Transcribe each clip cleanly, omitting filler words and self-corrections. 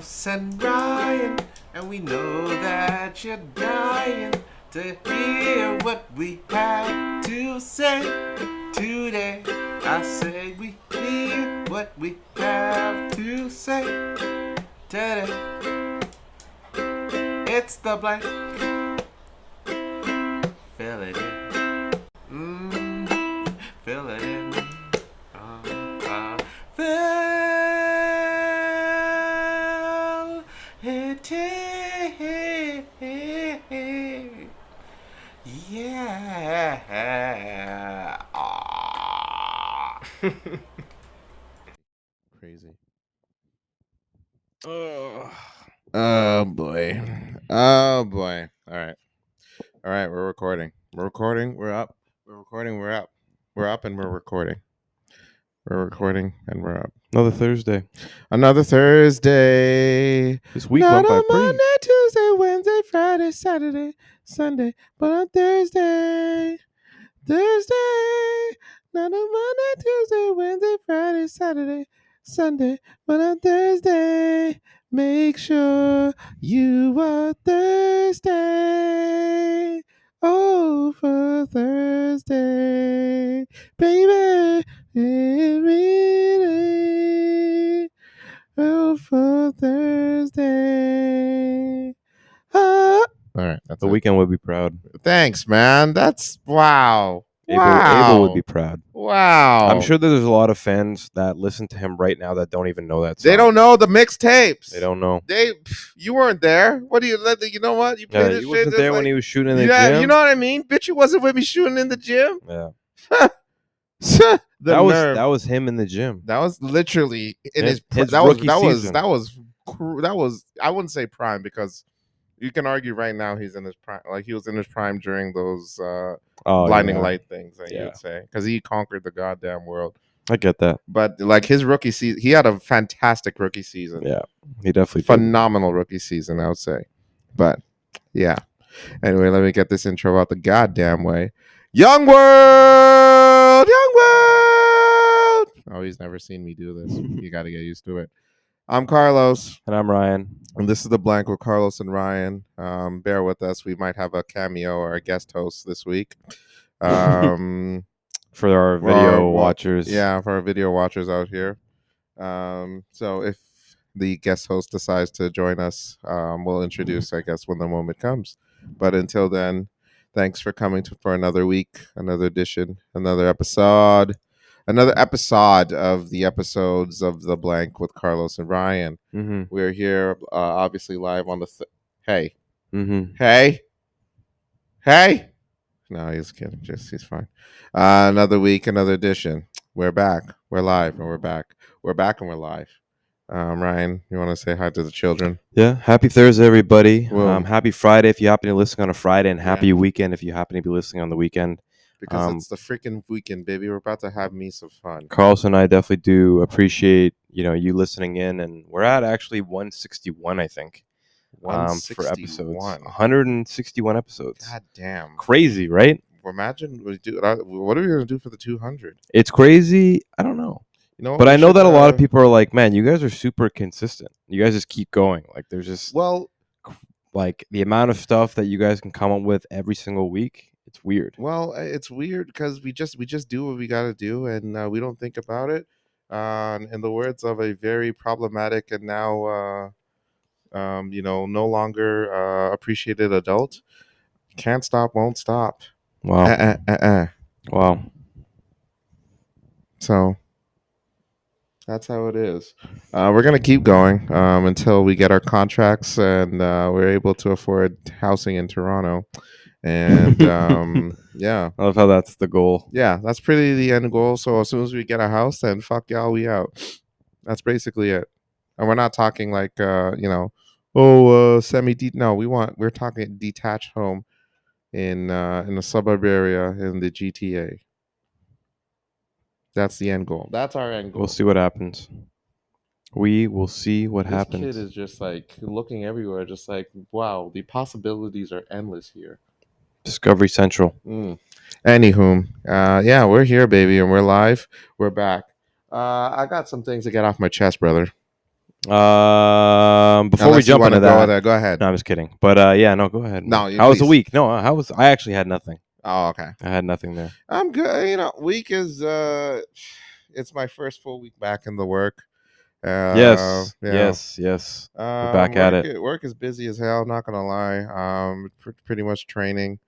Carlos and Ryan, and we know that you're dying to hear what we have to say today. I say we hear what we have to say today. It's the blank. Fill it in. Fill it in. Fill it in. Yeah. Crazy. Oh boy. Oh boy. All right. We're recording. We're recording. We're up. We're recording. We're up. We're up and we're recording. We're recording and we're up. Another Thursday. Another Thursday. This week Not went by on pretty. Monday, Tuesday, Wednesday, Friday, Saturday, Sunday, but on Thursday. Thursday. Not on Monday, Tuesday, Wednesday, Friday, Saturday, Sunday, but on Thursday. Make sure you are Thursday. Oh, for Thursday, baby, every day. Oh, for Thursday. Ah. All right, that's The it. weekend would be proud. Thanks, man. That's wow. Abel would be proud. Wow. I'm sure that there's a lot of fans that listen to him right now that don't even know that song. They don't know the mixtapes. They don't know. You weren't there. What do you let? You know what? You played Yeah, this he shit wasn't just there like, when he was shooting in the yeah, gym. you know what I mean? Bitch, you wasn't with me shooting in the gym. Yeah. The nerve. That was him in the gym. That was literally in his rookie season. That was I wouldn't say prime because you can argue right now he's in his prime. Like he was in his prime during those blinding light things that you would say because he conquered the goddamn world. I get that. But like his rookie season, he had a fantastic rookie season. Yeah, he definitely phenomenal rookie season, I would say. But yeah. Anyway, let me get this intro out the goddamn way. Young World! Young World! Oh, he's never seen me do this. You got to get used to it. I'm Carlos. And I'm Ryan. And this is The Blank with Carlos and Ryan. Bear with us. We might have a cameo or a guest host this week. For our video watchers. Yeah, for our video watchers out here. So if the guest host decides to join us, we'll introduce, I guess, when the moment comes. But until then, thanks for coming for another week, another edition, another episode of the episodes of The Blank with Carlos and Ryan. Mm-hmm. We're here, obviously live on the. Hey. Mm-hmm. Hey. No, he's kidding. He's fine. Another week, another edition. We're back. We're live, and we're back. We're back, and we're live. Ryan, you want to say hi to the children? Yeah. Happy Thursday, everybody. Well, happy Friday if you happen to be listening on a Friday, and happy weekend if you happen to be listening on the weekend. Because it's the freaking weekend, baby. We're about to have me some fun. Carlos and I definitely do appreciate you listening in, and we're at actually 161, I think. 161 for episodes. 161 episodes. God damn. Crazy, right? Imagine what are we gonna do for the 200? It's crazy. I don't know. You know, but I know that a lot of people are like, man, you guys are super consistent. You guys just keep going. Like there's just like the amount of stuff that you guys can come up with every single week. It's weird. Well, it's weird because we just do what we got to do, and we don't think about it. In the words of a very problematic and now no longer appreciated adult, can't stop, won't stop. Wow. Wow. So that's how it is. We're going to keep going until we get our contracts and we're able to afford housing in Toronto. And yeah. I love how that's the goal. Yeah, that's pretty the end goal. So as soon as we get a house, then fuck y'all, we out. That's basically it. And we're not talking like, no, we're talking detached home in a suburb area in the GTA. That's the end goal. That's our end goal. We'll see what happens. We will see what happens. This kid is just like looking everywhere, just like, wow, the possibilities are endless here. Discovery Central. Anywho, yeah, we're here, baby, and we're live. We're back. I got some things to get off my chest, brother. Before we Unless you jump want to into go that, there, go ahead. no, I'm just kidding. But yeah, no, go ahead, No, man. you How was the please. week? No, how was? I actually had nothing. Oh, okay. I had nothing there. I'm good. Week is it's my first full week back in the work. Yes, Yeah. yes, yes. We're back at Work it. work is busy as hell. Not gonna lie. Pretty much training,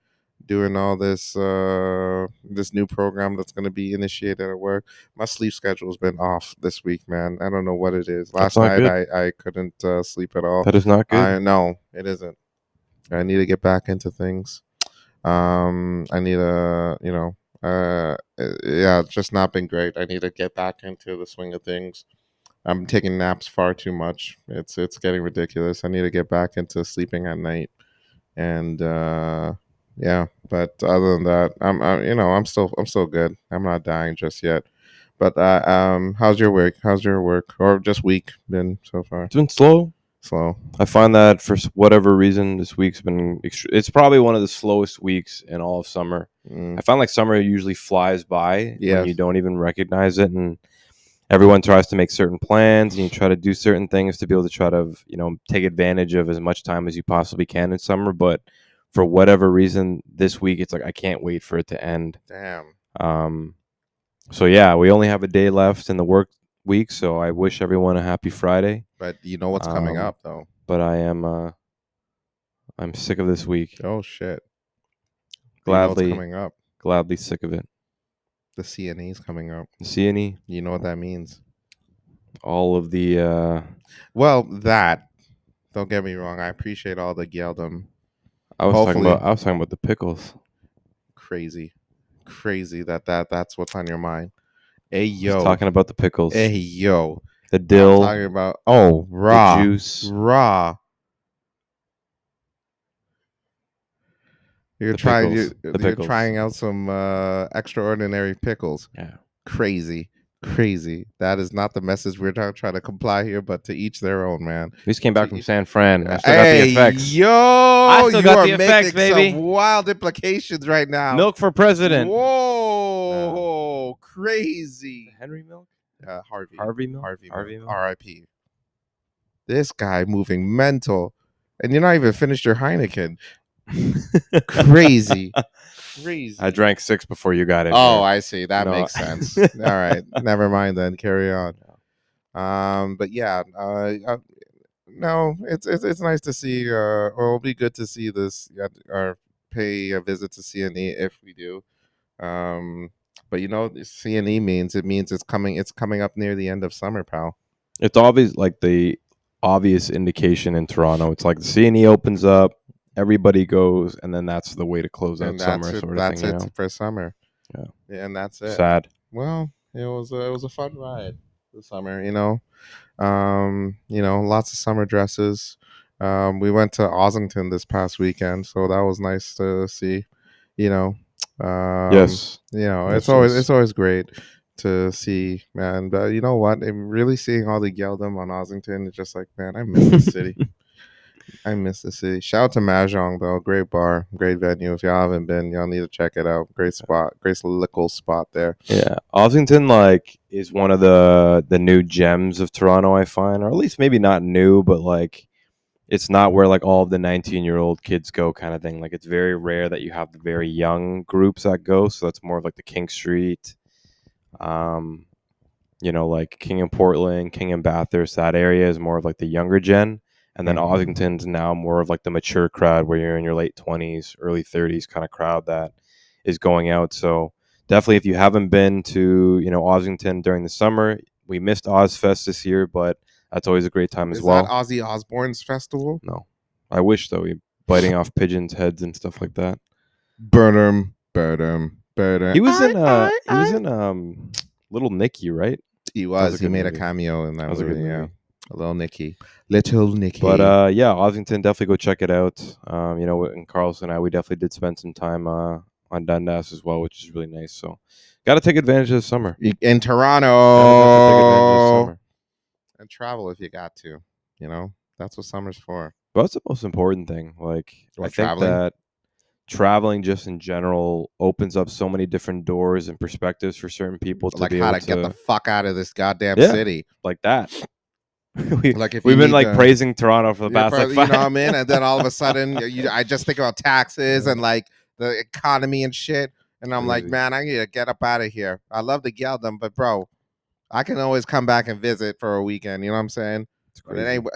doing all this new program that's gonna be initiated at work. My sleep schedule's been off this week, man. I don't know what it is. That's Last not night good. I couldn't sleep at all. That is not good. I No, it isn't. I need to get back into things. I need to, yeah, it's just not been great. I need to get back into the swing of things. I'm taking naps far too much. It's getting ridiculous. I need to get back into sleeping at night. And yeah, but other than that, I'm still good. I'm not dying just yet. But how's your work? How's your work or just week been so far? It's been slow. Slow. I find that for whatever reason, this week's been. It's probably one of the slowest weeks in all of summer. Mm, I find like summer usually flies by when you yes. don't even recognize it, and everyone tries to make certain plans, and you try to do certain things to be able to try to take advantage of as much time as you possibly can in summer. But for whatever reason, this week it's like I can't wait for it to end. Damn. Um, so yeah, we only have a day left in the work week, so I wish everyone a happy Friday. But you know what's coming Um, up though. but I'm sick of this week. Oh shit. You know what's Gladly, coming up. gladly sick of it. The CNE's coming up. CNE, You know what that means. all of the. Well, that. Don't get me wrong. I appreciate all the geldom. I was talking Hopefully, about. I was talking about the pickles. crazy, crazy that's what's on your mind. Hey I was yo, talking about the pickles, hey yo. the I'm dill, talking about the raw, juice, raw. the pickles, the You're pickles. trying out some extraordinary pickles. Yeah, Crazy, crazy. That is not the message we're trying to comply here, but to each their own, man. we just came back from To San Fran. I still got the Hey, effects. I yo, still you got are the effects, making some baby. wild implications right now. Milk for president. Whoa, crazy. Henry Milk. Harvey, Harvey Milk. Harvey Milk, Harvey Milk. R.I.P. This guy moving mental, and you're not even finished your Heineken. Crazy, I crazy. drank 6 before you got in Oh, here. I see. That No. makes sense. All right, never mind then. Carry on. But yeah, no, it's nice to see, or it'll be good to see this, or pay a visit to CNE if we do. Um, but CNE means it's coming up near the end of summer, pal. It's obvious, like the obvious indication in Toronto. It's like the CNE opens up, everybody goes, and then that's the way to close out And that's summer, it. sort of thing. That's it for summer. Yeah. Yeah, and that's it. Sad. Well, it was a fun ride this summer. Lots of summer dresses. We went to Ossington this past weekend, so that was nice to see. You know, Yes. it's Yes. always Yes. it's always great to see, man. But you know what? I'm really seeing all the geldom on Ossington. It's just like, man, I miss the city. I miss the city. Shout out to Mahjong though, great bar, great venue. If y'all haven't been, y'all need to check it out. Great spot, great little spot there. Yeah, Ossington like is one of the new gems of Toronto. I find, or at least maybe not new, but like it's not where like all of the 19-year-old kids go, kind of thing. Like it's very rare that you have the very young groups that go. So that's more of like the King Street, um, like King and Portland, King and Bathurst. That area is more of like the younger gen, and then Mhm. Ossington's now more of like the mature crowd, where you're in your late 20s, early 30s kind of crowd that is going out. So definitely, if you haven't been to Ossington during the summer, we missed Ozfest this year, but that's always a great time as Is that well. Ozzy Osbourne's festival? No, I wish though. We biting off pigeons' heads and stuff like that. Burn 'em, burn 'em. He was in I. Little Nicky, right? He That was a was. He good made a movie. cameo in that That was a good movie. Yeah, movie. a little Nicky, little But Nicky. yeah, Ossington, definitely go check it out. And Carlson and I, we definitely did spend some time on Dundas as well, which is really nice. So, got to take advantage of the summer. In Got to definitely take advantage of the Toronto, summer. and travel if you got to. That's what summer's for. But that's the most important thing. Like, I What, think traveling? that traveling just in general opens up so many different doors and perspectives for certain people to Like be how able to get the to, fuck out of this goddamn yeah, city. like that. we Like if you we've been need like to, praising Toronto for the yeah, past for, like you know what five. I mean, and then all of a sudden, I just think about taxes and like the economy and shit, and I'm like, Crazy. man, I need to get up out of here. I love to yell them, but bro, I can always come back and visit for a weekend. You know what I'm saying? It's But it crazy. ain't.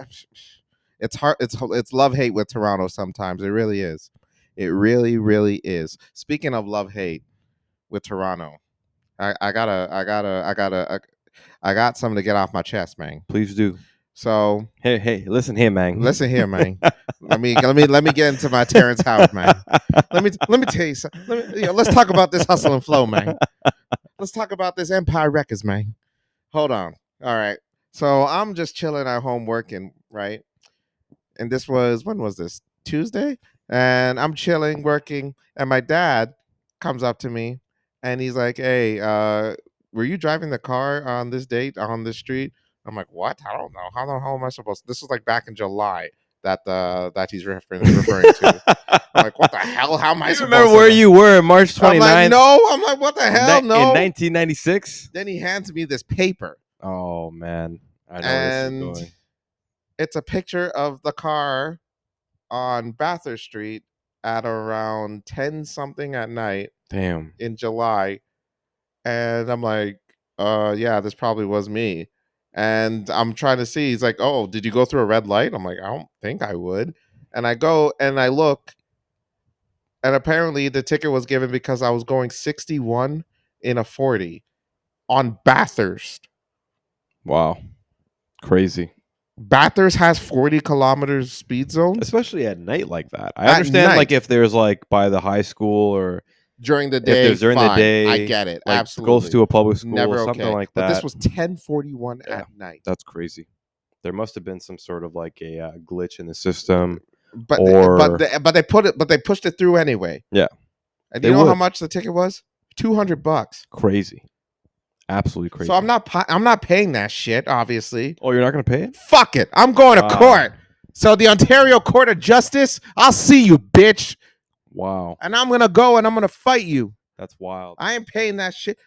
It's hard. It's love hate with Toronto. Sometimes it really is. It really, really is. Speaking of love hate with Toronto, I got something to get off my chest, man. Please do. So Hey, listen here, man. listen here, man. Let me get into my Terrence Howard, man. Let me tell you something. Let's talk about this hustle and flow, man. Let's talk about this Empire Records, man. Hold on. All right. So I'm just chilling at home working, right? And this was, when was this? Tuesday? And I'm chilling, working, and my dad comes up to me and he's like, "Hey, were you driving the car on this date on this street?" I'm like, "What? I don't know. How the hell am I supposed to?" This was like back in July that he's referring to. I'm like, "What the hell? How am I You remember supposed to where know?" you were March I'm like, 29th "No." I'm like, "What the hell? in No." 1996? Then he hands me this paper, Oh man, I know where this is and going. it's a picture of the car on Bathurst Street at around 10 something at night Damn. in July. And I'm like, yeah, this probably was me. And I'm trying to see. He's like, "Oh, did you go through a red light?" I'm like, "I don't think I would." And I go and I look, and apparently the ticket was given because I was going 61 in a 40 on Bathurst. Wow. Crazy. Bathurst has 40 kilometers speed zones Especially at night like that. I at understand like night. if there's like by the high school or During the if day, there's during the fine. I day, get it. like close Absolutely. to a public school, Never something okay. like But this that. was 10:41 Yeah, at night. that's crazy. There must have been some sort of like a glitch in the system, But or but they pushed it through anyway. yeah, And do they you know how would. much the ticket was? $200. Crazy, absolutely So I'm crazy. not I'm not paying that shit, obviously. Oh, you're not gonna pay it? Fuck it. I'm going to Wow, court. So the Ontario Court of Justice, I'll see you, bitch. wow, And I'm going to go and I'm going to fight you. that's wild. I ain't paying that shit.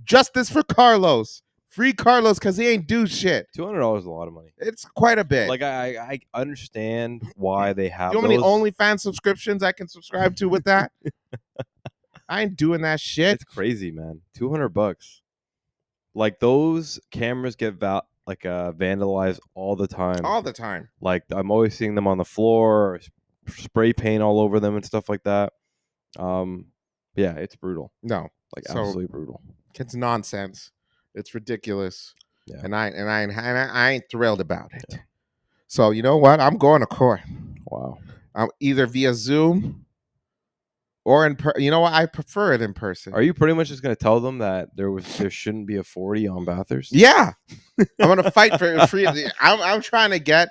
Justice for Carlos. Free Carlos because he ain't do shit. $200 is a lot of money. It's quite a bit. Like I understand why they Do have you know how many those. OnlyFans subscriptions I can subscribe to with that? I ain't doing that shit. It's crazy, man. $200. Like those cameras get vandalized all the time. All the time. Like I'm always seeing them on the floor, spray paint all over them and stuff like that. Um, yeah, it's brutal. No. Like So absolutely brutal. it's nonsense. It's ridiculous. Yeah. And I ain't thrilled about it. So you know what? I'm going to court. Wow. I'm either via Zoom or you know what? I prefer it in person. Are you pretty much just gonna tell them that there shouldn't be a 40 on Bathurst? Yeah. I'm gonna fight for free. I'm trying to get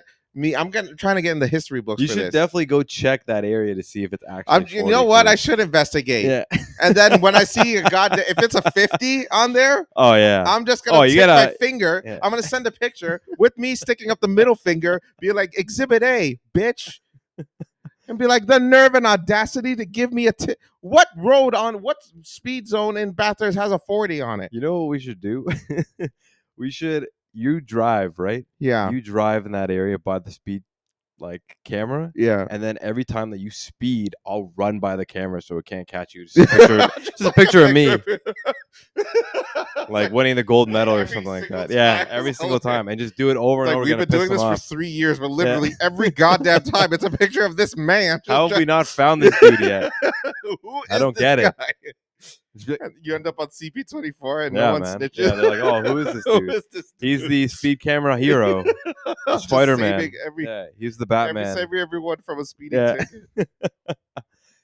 trying to get in the history books You for should this. definitely go check that area to see if it's actually. You 40 know what? I feet. should investigate. Yeah. And then when I see a if it's a 50 on there, Oh yeah. I'm just Oh, gonna you tip my gotta. finger. Yeah. I'm gonna send a picture with me sticking up the middle finger, be like, "Exhibit A, bitch," and be like, "The nerve and audacity to give me a tip." What speed zone in Bathurst has a 40 on it? You know what we should do? We should. You drive, right? Yeah, You drive in that area by the speed like camera, yeah. and then every time that you speed, I'll run by the camera so it can't catch you. Just a picture of me, like winning the gold medal or Every something like single that. Yeah, time. every single time, and just do it over and Like over we've again to been piss doing them this for off. 3 years, but Yeah. literally every goddamn time it's a picture of this man. How have we not found this dude yet? Who I is don't this get it. guy? And you end up on CP24 and no Yeah, one man. snitches. Yeah, they're like, oh, who is this Who dude? is this He's dude? the speed camera hero, Just Spider saving Man. Yeah, he's the Batman. everyone from a speeding Yeah, ticket.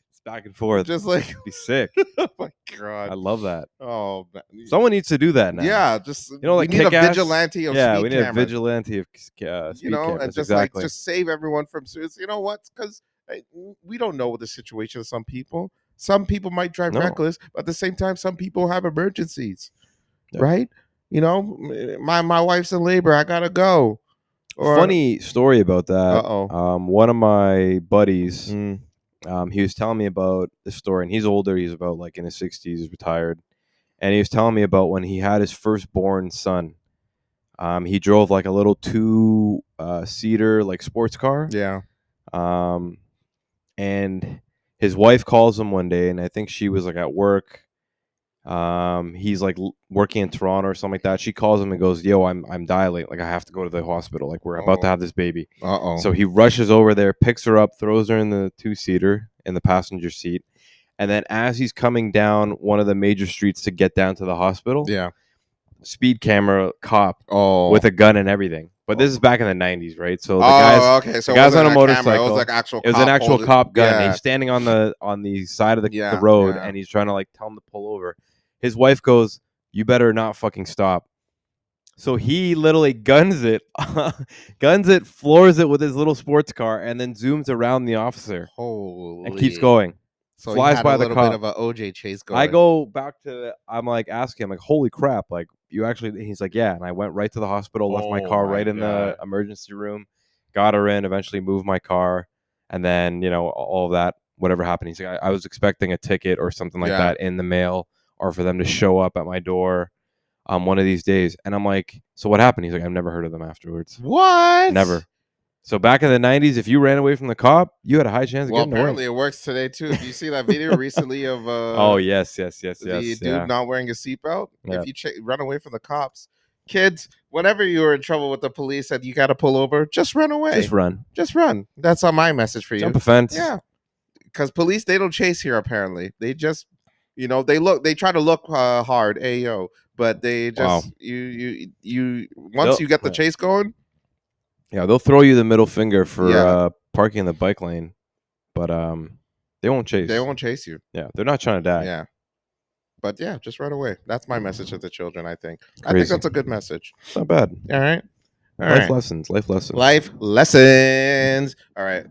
it's back and forth. Just like, Be sick. oh my I god. love that. Oh man. Someone needs to do that now. Yeah, just You know, we like need a Kick-Ass? vigilante of Yeah, speed we need a cameras. vigilante of You speed know, and cameras. just like Exactly. just save everyone from suicide. You know what? Because we don't know the situation of some people. Some people might drive No. reckless, but at the same time, some people have emergencies, Yeah. right? You know, my wife's in labor. I gotta go. Or Funny story about that. Uh-oh. One of my buddies, Mm. he was telling me about the story, and he's older. He's about like in his 60s, he's retired, and he was telling me about when he had his firstborn son. He drove like a little two seater like sports car. Yeah. Um, and his wife calls him one day, and I think she was like at work. He's like working in Toronto or something like that. She calls him and goes, "Yo, I'm dilating. Like I have to go to the hospital. Like we're about to Oh. have this baby." Uh-oh. So he rushes over there, picks her up, throws her in the two seater in the passenger seat, and then as he's coming down one of the major streets to get down to the hospital, Yeah. speed camera cop Oh. with a gun and everything. But this is back in the 90s, right? So Oh, okay. the So it guy's on wasn't a a camera. It was motorcycle. like actual It was an cop actual holding. cop gun. And Yeah. he's standing on the side of the Yeah. road, Yeah. and he's trying to like tell him to pull over. His wife goes, "You better not fucking stop." So he literally guns it, floors it with his little sports car, and then zooms around the officer and keeps Holy. going. So he Flies had a by the little bit cop. of a OJ chase I going. go back to I'm like asking him like, holy crap, like you actually he's like, yeah, and I went right to the hospital, left my Oh car my right in the God. emergency room, got her in, eventually moved my car, and then, all of that, whatever happened. He's like, I was expecting a ticket or something like Yeah. that in the mail or for them to show up at my door one of these days. And I'm like, so what happened? He's like, I've never heard of them afterwards. What? Never. So back in the 90s, if you ran away from the cop, you had a high chance of Well, getting away. apparently it works today too. If you see that video recently of Oh, yes. the dude Yeah. not wearing a seatbelt, Yeah. if you run away from the cops, kids, whenever you're in trouble with the police and you got to pull over, just run away. Just run. Just run. That's on my message for you. Jump a fence. Yeah, because police, they don't chase here. Apparently, they just they try to look hard, ayo, but they Wow. just you once you get the chase going, Yeah, they'll throw you the middle finger for Yeah. parking in the bike lane, but they won't chase. they won't chase you. Yeah, they're not trying to die. Yeah. But yeah, just run away. That's my message to the children, I think. I think Crazy. that's a good message. It's not bad. All right. All Life right. lessons. Life lessons. Life lessons. All right.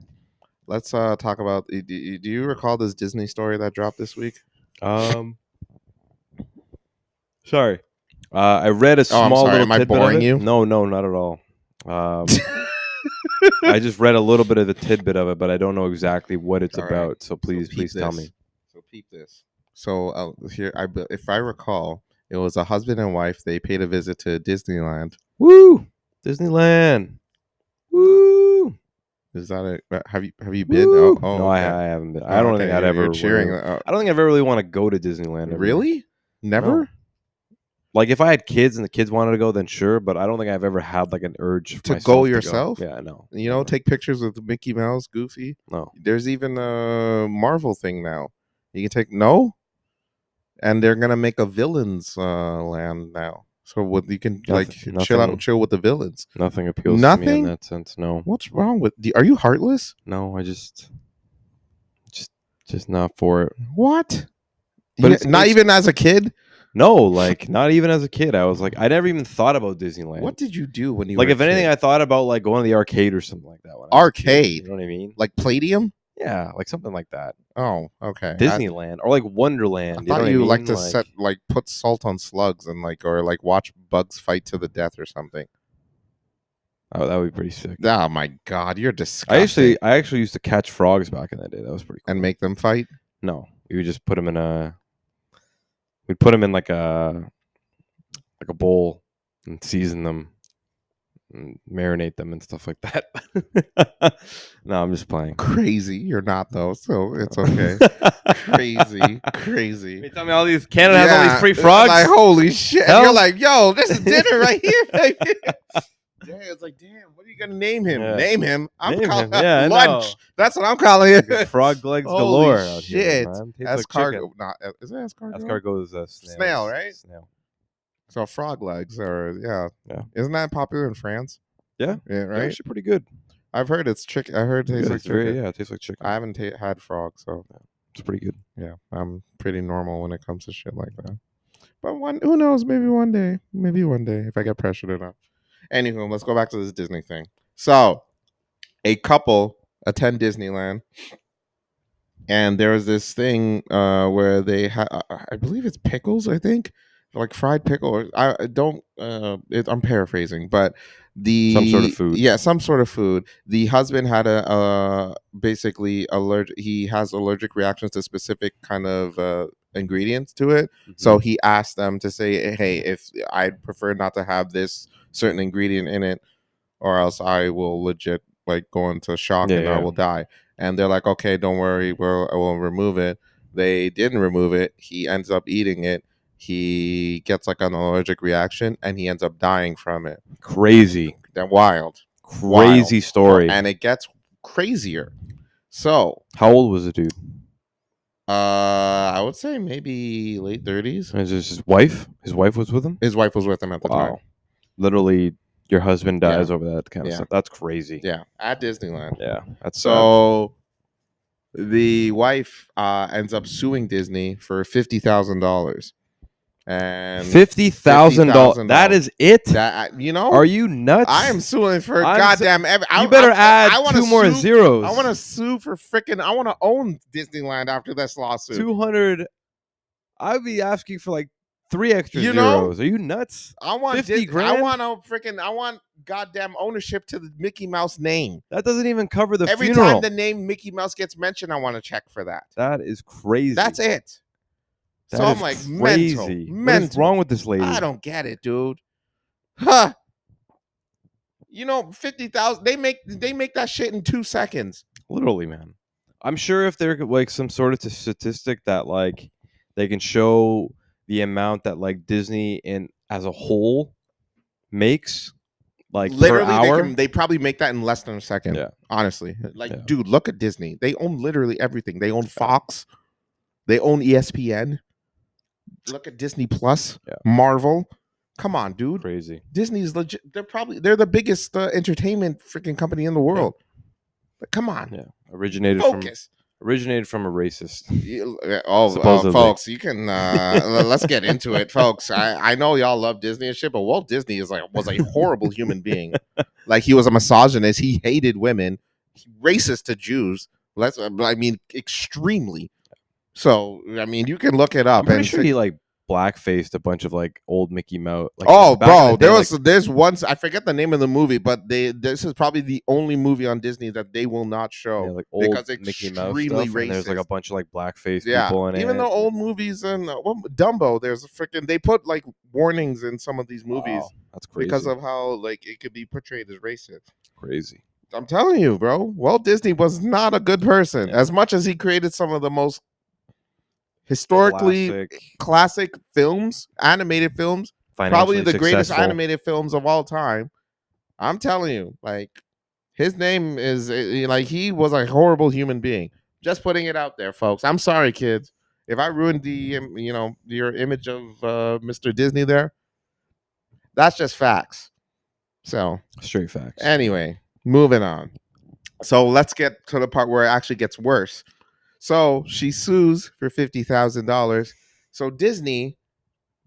Let's talk about. Do you recall this Disney story that dropped this week? Sorry. I read a small sorry. little Am I tidbit boring of it. you? No, not at all. I just read a little bit of the tidbit of it, but I don't know exactly what it's All right. about. So please peep tell this. me. So peep this. So here, if I recall, it was a husband and wife. They paid a visit to Disneyland. Woo! Disneyland. Woo! Is that a? Have you been? Woo! Oh, No, okay. I haven't been. I don't think I'd ever. You're cheering. I don't think I ever really want to go to Disneyland. Ever. Really? Never. No. Like if I had kids and the kids wanted to go, then sure. But I don't think I've ever had like an urge To myself go to yourself? Yeah, no. You know, never. take pictures with Mickey Mouse, Goofy. No. There's even a Marvel thing now. You can take and they're gonna make a villains land now. So what you can chill with the villains. Nothing appeals to me in Nothing? that sense. No, What's wrong with? Are you heartless? no. I just not for it. What? But But not even as a kid. No, like not even as a kid. I was like, I never even thought about Disneyland. What did you do when you like? were If a anything, kid? I thought about like going to the arcade or something like that. When I was a kid, Arcade? you know what I mean? Like Palladium? Yeah, like something like that. Oh, okay. Disneyland or like I Wonderland. thought you know you what I like mean? to set put salt on slugs and or watch bugs fight to the death or something. Oh, that would be pretty sick. Oh my god, you're disgusting. I actually used to catch frogs back in the day. That was pretty cool. And make them fight? No, we would just put them in we'd put them in like a bowl and season them and marinate them and stuff like that. No, I'm just playing. Crazy. You're not though, so it's okay. Crazy. You tell me all these Canada has all these free frogs? Like holy shit. Hell? You're like, yo, this is dinner right here, baby. Yeah, it's like, damn, what are you gonna name him? Yeah. Name him. I'm Name calling him. that Yeah, I lunch. know. That's what I'm calling it. Frog legs Holy galore out here, shit. man. Tastes like chicken. Escargot. Not, is it escargot? Escargot is a Snail, right? Snail. So frog legs are Yeah. Isn't that popular in France? Yeah. Yeah, They're right. actually pretty good. I've heard it's chicken. I heard it tastes like It's very, chicken. yeah, it tastes like chicken. I haven't had frog, so It's pretty good. yeah, I'm pretty normal when it comes to shit like that. But who knows? Maybe one day if I get pressured enough. Anywho, let's go back to this Disney thing. So, a couple attend Disneyland, and there was this thing where they had, I believe it's pickles. I think like fried pickle. Or, I don't. I'm paraphrasing, but Some sort of food. Yeah, some sort of food. The husband had basically allergic. He has allergic reactions to specific kind of ingredients to it. Mm-hmm. So he asked them to say, "Hey, if I'd prefer not to have this certain ingredient in it, or else I will legit like go into shock Yeah, and I yeah. will die. And they're like, okay, don't worry, we'll remove it. They didn't remove it. He ends up eating it. He gets like an allergic reaction, and he ends up dying from it. Crazy. They're wild, wild, Crazy story. and it gets crazier. So, How old was the dude? I would say maybe late 30s. Is this his wife? His wife was with him? His wife was with him at the time. Wow. Literally, your husband Yeah, dies over that kind of yeah, stuff. That's crazy. yeah, at Disneyland. Yeah, that's sad. So the wife ends up suing Disney for $50,000, and fifty $50,000. thousand That dollars. is it? That Are you I am nuts? suing for I'm s- goddamn. You better I add want to two more sue. zeros. I want to sue for freaking. I want to own Disneyland after this lawsuit. 200. I'd be asking for like 3 extra You know, zeros. Are you nuts? I want 50 I grand? want a freaking. I want goddamn ownership to the Mickey Mouse name. That doesn't even cover the Every time funeral. the name Mickey Mouse gets mentioned, I want to check for that. That is crazy. That's it. So That I'm is like crazy. mental. What is wrong with this lady? I don't get it, dude. Huh? 50,000. They make that shit in 2 seconds. Literally, man. I'm sure if there's like some sort of statistic that like they can show the amount that like Disney in as a whole makes like per Literally, hour. they probably make that in less than a second. Yeah. Honestly, like, Yeah. dude, look at Disney. They own literally everything. They own Fox. They own ESPN. Look at Disney Plus. Yeah. Marvel. Come on, dude. Crazy. Disney's legit. They're the biggest entertainment freaking company in the world. But come on, Yeah. Originated focus. from a racist. Oh, Supposedly. folks, you can let's get into it, folks. I know y'all love Disney and shit, but Walt Disney was a horrible human being. Like, he was a misogynist. He hated women, racist to Jews. I mean, extremely. So I mean, you can look it up. I'm pretty And sure he like blackfaced a bunch of like old Mickey Mouse. Like oh, back in the bro, day, like there's once I forget the name of the movie, but this is probably the only movie on Disney that they will not show like old because it's Mickey Mouse extremely stuff, and there's like a racist. bunch of like blackface Yeah, people in even it. the old movies and Dumbo, there's a freaking they put like warnings in some of these movies Wow, that's because crazy. of how like it could be portrayed as racist. Crazy. I'm telling you, bro, Walt Disney was not a good person. Yeah. As much as he created some of the most historically classic films, animated films, probably Financially the greatest successful. animated films of all time. I'm telling you, like, his name is like, he was a horrible human being. Just putting it out there, folks. I'm sorry, kids, if I ruined the your image of Mr. Disney there. That's just facts. So Straight facts. anyway, moving on. So let's get to the part where it actually gets worse. So she sues for $50,000. So Disney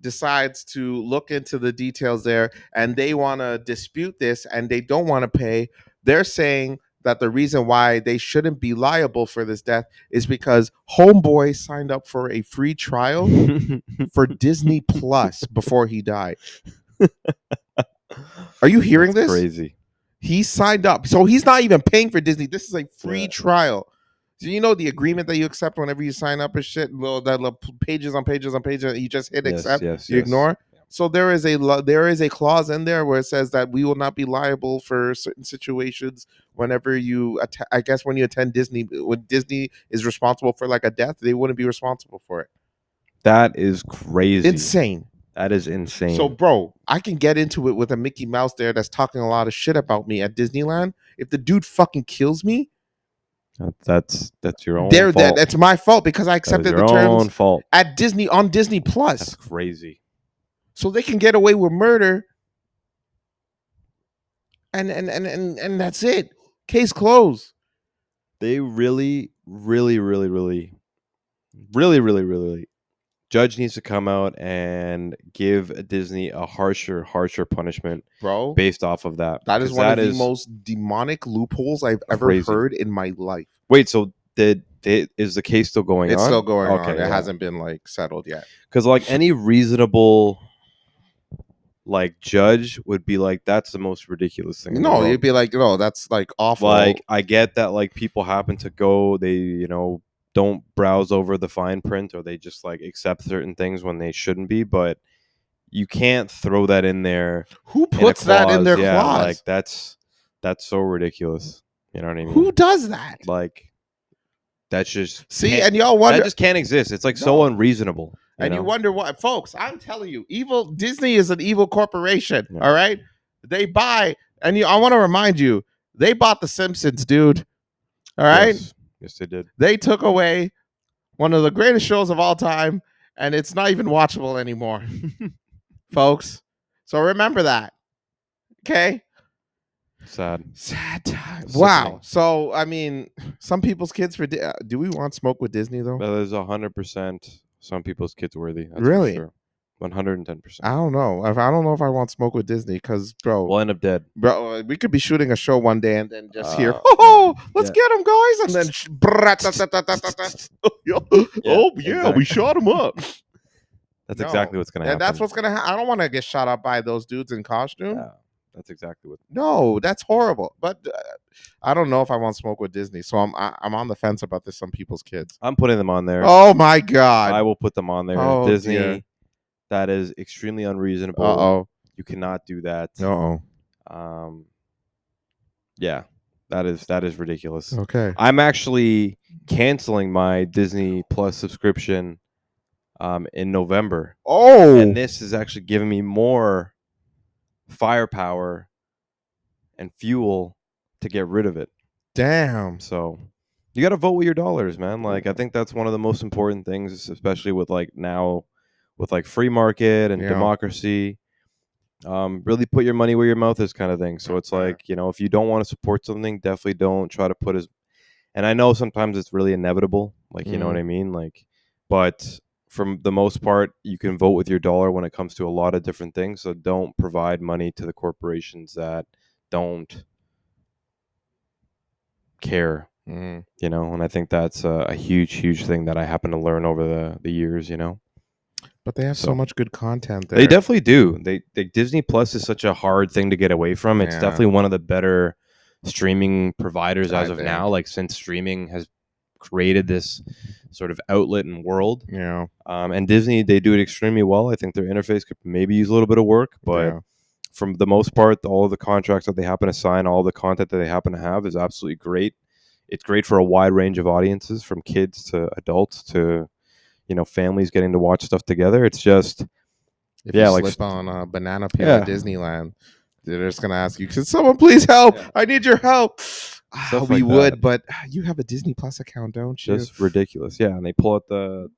decides to look into the details there, and they want to dispute this, and they don't want to pay. They're saying that the reason why they shouldn't be liable for this death is because Homeboy signed up for a free trial for Disney Plus before he died. Are you hearing That's this? crazy. He signed up. So he's not even paying for Disney. This is a free Yeah. trial. So you know the agreement that you accept whenever you sign up and shit, little pages on pages on pages, you just hit accept, you ignore. So there is a clause in there where it says that we will not be liable for certain situations whenever you I guess when you attend Disney, when Disney is responsible for like a death, they wouldn't be responsible for it. That is crazy. Insane. That is insane. So, bro, I can get into it with a Mickey Mouse there that's talking a lot of shit about me at Disneyland. If the dude fucking kills me, that's your own fault. That's my fault because I accepted the terms fault at Disney on Disney Plus. That's crazy. So they can get away with murder, and that's it. Case closed. They really Judge needs to come out and give Disney a harsher punishment, bro, based off of that. That is one of the most demonic loopholes I've ever heard in my life. Wait, so is the case still going on? It's still going on. Yeah. It hasn't been like settled yet. Because like any reasonable like judge would be like, that's the most ridiculous thing. No, you'd be like, no, that's like awful. Like, I get that like people happen to go, they don't browse over the fine print, or they just like accept certain things when they shouldn't be, but you can't throw that in there Who in a puts that in clause. their Yeah, like clause? that's so ridiculous. You know what I Who mean? does that? Like that's just See, can't and y'all that wonder. just can't exist. It's like so No. unreasonable, you And you know? wonder why, folks. I'm telling you, evil Disney is an evil corporation. Yeah. All right, they buy, and I want to remind you, they bought The Simpsons, dude. All right, Yes. Yes, they did. they took away one of the greatest shows of all time, and it's not even watchable anymore, folks. So remember that, okay? Sad. Sad time. Wow. Sickening. So I mean, some people's kids for. Do we want smoke with Disney though? That is 100% some people's kids worthy. That's for Really? sure. 110%. I don't know. I don't know if I want smoke with Disney because, bro, We'll end up dead. we could be shooting a show one day and then just hear, Yeah. oh, let's Yeah. get him, guys, and then Yeah, oh yeah, we exactly. shot him up. That's No, exactly what's gonna and that's happen. what's gonna happen. I don't want to get shot up by those dudes in costume. Yeah, that's exactly what. No, that's horrible. But I don't know if I want smoke with Disney, so I'm on the fence about this. Some people's kids. I'm putting them on there. Oh my I god. will put them on there. Oh dear. Disney, that is extremely Uh unreasonable. oh. You cannot do that. Uh oh. Um, yeah, that is ridiculous. Okay. I'm actually canceling my Disney Plus subscription in November, and Oh this is actually giving me more firepower and fuel to get rid of it. damn. So you got to vote with your dollars, man. Like I think that's one of the most important things, especially with like now, with like free market and Yeah. democracy. Really put your money where your mouth is, kind of thing. So it's Okay. like, if you don't want to support something, definitely don't try to put as. And I know sometimes it's really inevitable, like you know what Mm, I mean, like, but for the most part, you can vote with your dollar when it comes to a lot of different things. So don't provide money to the corporations that don't care, mm. and I think that's a huge, huge thing that I happen to learn over the years. But they have so So much good content they there. definitely do. They Disney Plus is such a hard thing to get away from. It's Yeah, definitely one of the better streaming providers I as of now. think. Like since streaming has created this sort of outlet and world, Yeah, and Disney, they do it extremely well. I think their interface could maybe use a little bit of work, but yeah. from the most part, all of the contracts that they happen to sign, all the content that they happen to have is absolutely great. It's great for a wide range of audiences, from kids to adults to families getting to watch stuff together. It's just If you yeah, like slip on a banana peel at yeah, Disneyland, they're just gonna ask you, "Can someone please help? yeah, I need your help." stuff We like that. would, but you have a Disney Plus account, don't you? Just ridiculous. Yeah, and they pull out the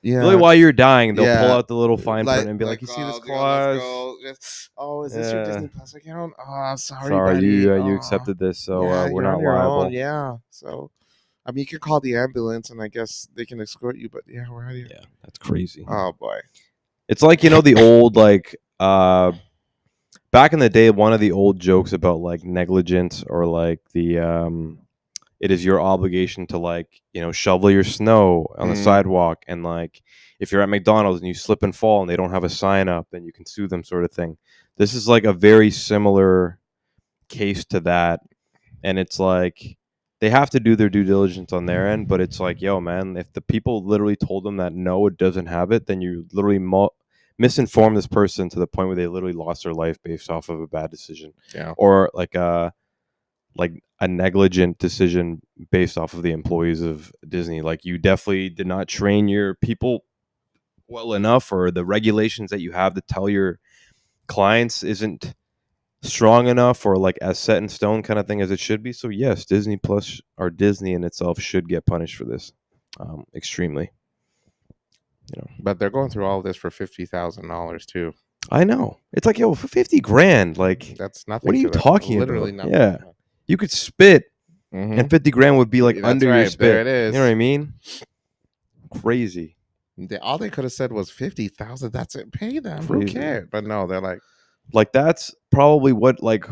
really Yeah, while you're dying, they'll pull yeah. out the little fine print and be like, Like, "You see this oh, let's clause? go. Just, oh, is this your Yeah, Disney Plus account? Oh, sorry, sorry, buddy. you Oh, accepted this, so yeah, we're you're on not your own. liable." Yeah. So, I mean, you can call the ambulance, and I guess they can escort you. But yeah, we're out of here. Yeah, that's crazy. Oh boy. It's like the old like back in the day, one of the old jokes about like negligence, or like the it is your obligation to like shovel your snow on the Mm, sidewalk, and like if you're at McDonald's and you slip and fall and they don't have a sign up, then you can sue them, sort of thing. This is like a very similar case to that, and it's like they have to do their due diligence on their end, but it's like, yo man, if the people literally told them that no, it doesn't have it, then you literally misinform this person to the point where they literally lost their life based off of a bad decision, yeah. or like a negligent decision based off of the employees of Disney. Like you definitely did not train your people well enough, or the regulations that you have to tell your clients isn't strong enough, or like as set in stone kind of thing as it should be. So yes, Disney Plus, or Disney in itself, should get punished for this, extremely. You know, But they're going through all of this for $50,000 too. I know it's like, yo, for 50 grand, like That's what nothing are you to them. talking Literally about? nothing Yeah, to them. you could spit and Mm-hmm. 50 grand would be like That's under your right. There spit. it You know what is. I mean? Crazy. All they could have said was 50,000. That's it. Pay them. Who Crazy. cares? But no, they're like, Like that's probably what like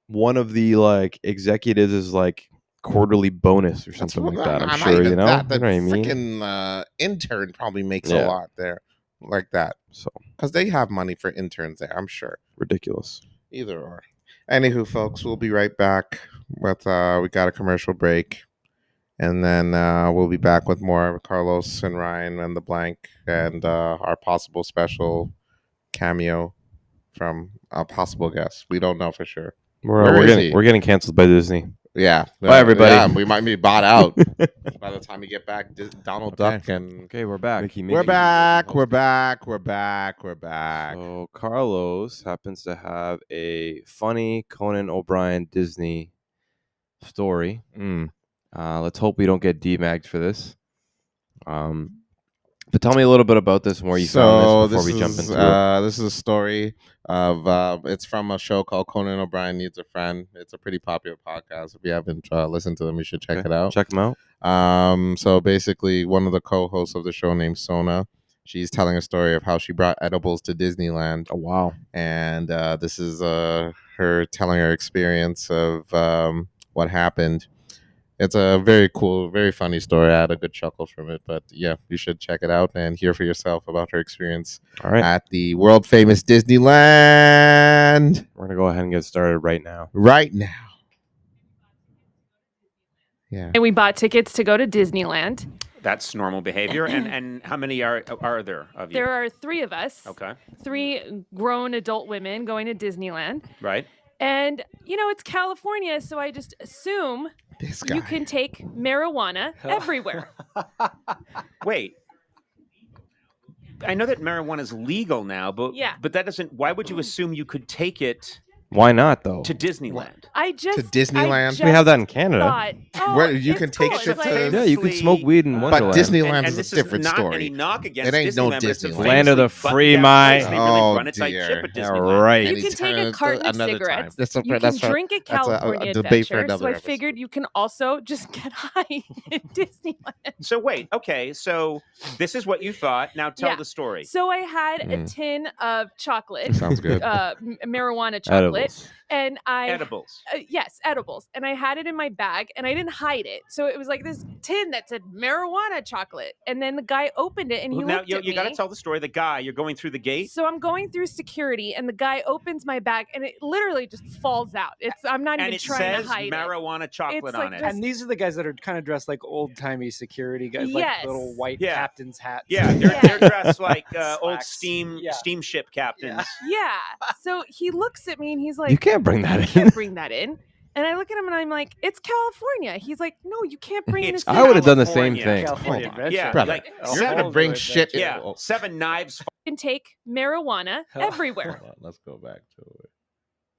one of the like executives is like quarterly bonus or that's something what. like that. I'm Not sure, even that. you The know what I mean? freaking intern probably makes a Yeah. lot there, like that, So because they have money for interns there. I'm sure. ridiculous. Either or. Anywho, folks, we'll be right back. With we got a commercial break, and then we'll be back with more Carlos and Ryan and the blank, and our possible special cameo from a possible guest. We don't know for sure. We're Where we're is getting he? we're getting canceled by Disney. Yeah. Bye, everybody. Yeah, we might be bought out by the time we get back. Donald Okay. Duck and Okay, we're back. Mickey We're will be back. hosting. We're back. So Carlos happens to have a funny Conan O'Brien Disney story. Let's hope we don't get demagged for this. But tell me a little bit about this and where you found this before we jump into it. This is a story of it's from a show called Conan O'Brien Needs a Friend. It's a pretty popular podcast. If you haven't listened to them, you should check it out. Check them out. So basically, one of the co-hosts of the show named Sona, she's telling a story of how she brought edibles to Disneyland. Oh wow! And this is her telling her experience of what happened. It's a very cool, very funny story. I had a good chuckle from it, but yeah, you should check it out and hear for yourself about her experience All right, at the world famous Disneyland. we're gonna go ahead and get started right now. Right now. Yeah. And we bought tickets to go to Disneyland. That's normal behavior. And how many are there of you? There are 3 of us. Okay. 3 grown adult women going to Disneyland. Right. And, it's California, so I just assume This guy. you can take marijuana everywhere. Wait. I know that marijuana is legal now, but Yeah. but that doesn't. Why would you assume you could take it Why not though? to Disneyland? I just To Disneyland? We have that in Canada. Thought, Where you can it's take cool. shit It's to- like- Yeah, you can smoke weed in But But Wonderland. Disneyland and is this a different is not story. any knock against It ain't no Disneyland, but it's a Disneyland. Land of the famously free buttoned-down mind. place. They really Oh, run a tight dear. ship at Yeah, Disneyland. right. You can take a carton of Another time. cigarettes. That's a- You can that's a- drink a that's a California debate for adventure. So another I figured episode. you can also just get high at Disneyland. So wait, okay, so this is what you thought. Now tell Yeah. the story. So I had a Mm. tin of chocolate, Sounds good. marijuana chocolate, Edibles. and I Edibles. yes, edibles, and I had it in my bag, and I didn't hide it. So it was like this tin that said marijuana chocolate, and then the guy opened it, and he Now looked you, at you me. got to tell the story. The guy, you're going through the gate. So I'm going through security, and the guy opens my bag, and it literally just falls out. I'm not And even it trying says to hide it. marijuana chocolate It's on like it. this- And these are the guys that are kind of dressed like old timey security guys, Yes. like little white Yeah. captain's hats. Yeah, Yeah. they're dressed like old Slacks. steamship captains. Yeah. So he looks at me, and he's like, You can't bring that "You in. can't bring that in." And I look at him, and I'm like, "It's California." He's like, "No, you can't bring It's this." I in." would have done the same California. thing. California Hold on. Adventure. Yeah, Brother, like A you're seven- gonna whole bring new shit. adventure. Yeah, Oh, 7 knives. You can take marijuana everywhere. hold on, let's go back to it.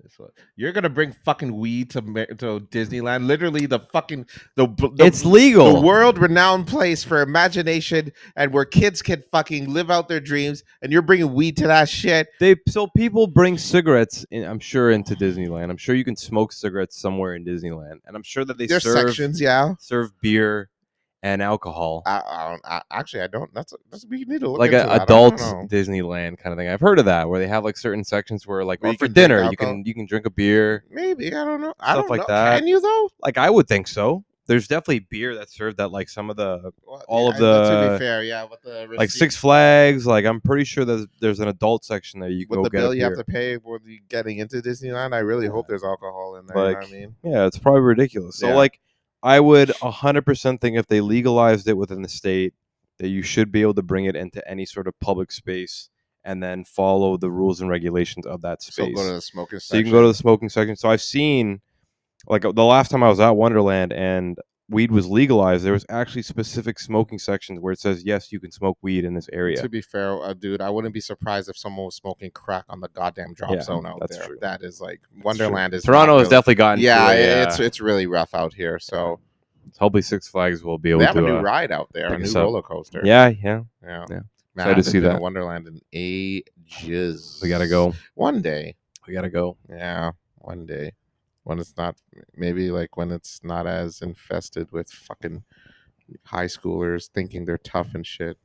This one. You're gonna bring fucking weed to Disneyland? Literally, the fucking the It's legal. the world renowned place for imagination and where kids can fucking live out their dreams. And you're bringing weed to that shit. So people bring cigarettes I'm sure into Disneyland. I'm sure you can smoke cigarettes somewhere in Disneyland, and I'm sure that they There's serve sections, yeah. beer and alcohol, Actually, I don't. That's we need to look like into an that. I adult don't know. Disneyland kind of thing. I've heard of that, where they have like certain sections where, like, Where or you for can drink dinner, alcohol? you can drink a beer. Maybe I don't know. I Stuff don't like know. that. Can you though? Like, I would think so. There's definitely beer that's served at like some of the Well, all of to the be fair, yeah, with the like receipt- Six Flags. Like, I'm pretty sure there's an adult section there you can with go the get bill a you have beer. to pay when you getting into Disneyland. I really hope there's alcohol in there. You know Like, what I mean? yeah, it's probably ridiculous. So Yeah. like, I would 100% think if they legalized it within the state, that you should be able to bring it into any sort of public space and then follow the rules and regulations of that So space. go to the smoking section. So you can go to the smoking section. So I've seen, like, the last time I was at Wonderland and weed was legalized, there was actually specific smoking sections where it says, yes, you can smoke weed in this area. To be fair, dude, I wouldn't be surprised if someone was smoking crack on the goddamn drop Yeah, zone out that's there. true. That is like That's Wonderland true. is. Toronto not has really- definitely gotten Yeah, to it, it's really rough out here. So hopefully Six Flags will be able they have to a new ride out there, a pick new us up. roller coaster. Yeah. yeah. Yeah. Man, Excited I to haven't see been to that. Wonderland in ages. We gotta go. one day. We gotta go. Yeah, one day when it's not maybe like when it's not as infested with fucking high schoolers thinking they're tough and shit.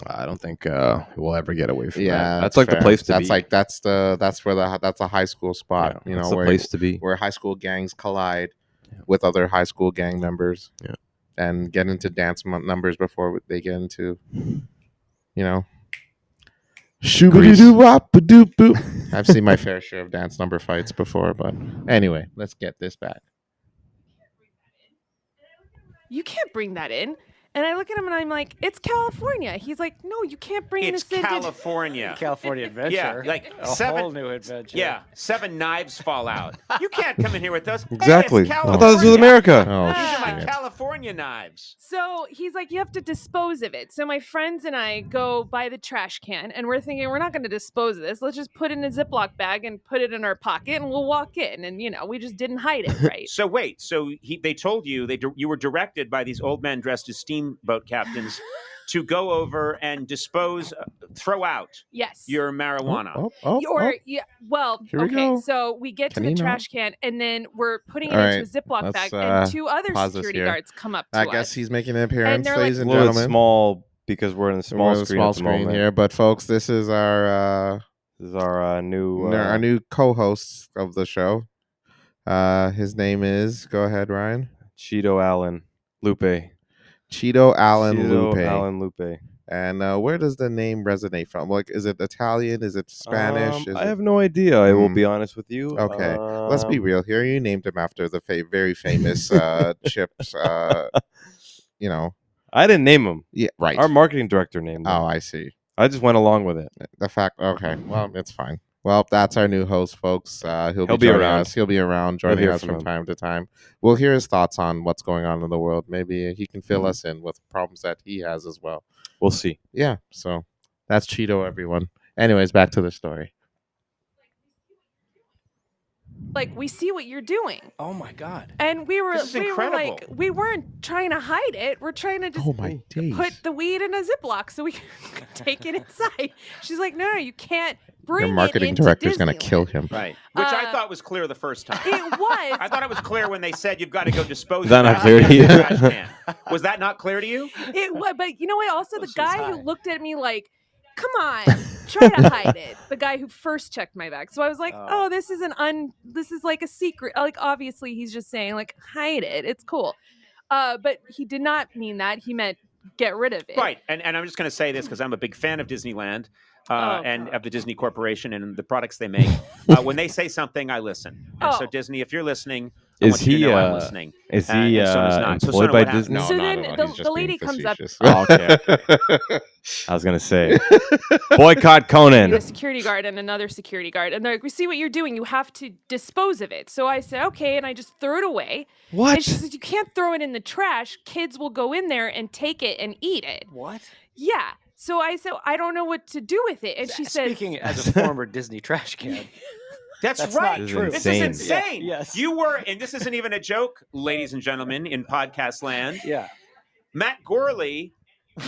I don't think we'll ever get away from Yeah, that. That's like fair. the place to that's be. like that's a high school spot. Yeah, You that's know the where place to be. where high school gangs collide Yeah. with other high school gang members. Yeah. And get into dance numbers before they get into, you know, shoo-ba-doo-wop-ba-doo-boo. I've seen my fair share of dance number fights before, but anyway, let's get this back. You can't bring that in. And I look at him and I'm like, it's California. He's like, no, you can't bring It's this into. California. California Adventure. Yeah, like a seven- whole new adventure. Yeah, 7 knives fall out. You can't come in here with those. Exactly. Hey, it's I thought this was California. America. Oh, These are my shit. California knives. So he's like, you have to dispose of it. So my friends and I go buy the trash can, and we're thinking, we're not going to dispose of this. Let's just put it in a Ziploc bag and put it in our pocket, and we'll walk in. And, we just didn't hide it, right? So wait, they told you you were directed by these old men dressed as steamboat captains to go over and throw out Yes. your marijuana. Well, Here we okay. go. So we get to Can the you not? trash can, and then we're putting it All into right, a Ziploc let's, bag, and 2 other pause this security here. guards come up to I us. guess he's making an appearance, they're like- ladies A and little bit gentlemen. small because we're in the small We're in the screen small at the screen moment. here, but folks, this is our This is our new our new co-host of the show. His name is, go ahead, Ryan. Cheeto Allen Lupe. Cheeto Allen Cheeto Lupe. Allen Lupe. And where does the name resonate from? Like, is it Italian? Is it Spanish? Is I it... have no idea. I will be honest with you. Okay, let's be real here. You named him after the very famous chips. I didn't name him. Yeah, right. Our marketing director named him. Oh, I see. I just went along with it. The fact. Okay, well, it's fine. Well, that's our new host, folks. He'll be be joining around. us. He'll be around, You'll joining hear us from from him. time to time. We'll hear his thoughts on what's going on in the world. Maybe he can fill us in with problems that he has as well. We'll see. Yeah, so that's Cheeto, everyone. Anyways, back to the story. Like, we see what you're doing. Oh my God. And we were, This is we were incredible. like, we weren't trying to hide it. We're trying to just Oh my days! put the weed in a Ziploc so we can take it inside. She's like, no, you can't bring Your marketing it into director's gonna Disneyland. kill him. Right. Which I Uh, thought was clear the first time. It was. I thought it was clear when they said you've got to go dispose Is that of not clear to in you? the trash can. Was that not clear to you? It was, but you know what? Also, the She's guy high. who looked at me like, "Come on, try to hide it." The guy who first checked my bag. So I was like, Oh. "Oh, this is this is like a secret." Like, obviously, he's just saying like, "Hide it. It's cool." But he did not mean that. He meant get rid of it. Right. And I'm just going to say this because I'm a big fan of Disneyland and God. of the Disney Corporation and the products they make. When they say something, I listen. And so, Oh. Disney, if you're listening, I Is want you to he know I'm listening. is he and Sona's not. So, employed Sona, by what happened? Disney? No, So not then at all. the- He's just the being lady comes up- facetious. Oh, okay. I was gonna say boycott Conan. The security guard and another security guard, and they're like, "We see what you're doing. You have to dispose of it." So I said, "Okay," and I just threw it away. What? And she said, "You can't throw it in the trash. Kids will go in there and take it and eat it." What? Yeah. So I said, "I don't know what to do with it," and she says, Speaking as a former Disney trash can. That's That's right. not This is true. This insane. is insane. Yeah, yes. You were, and this isn't even a joke, ladies and gentlemen, in podcast land. Yeah. Matt Gorley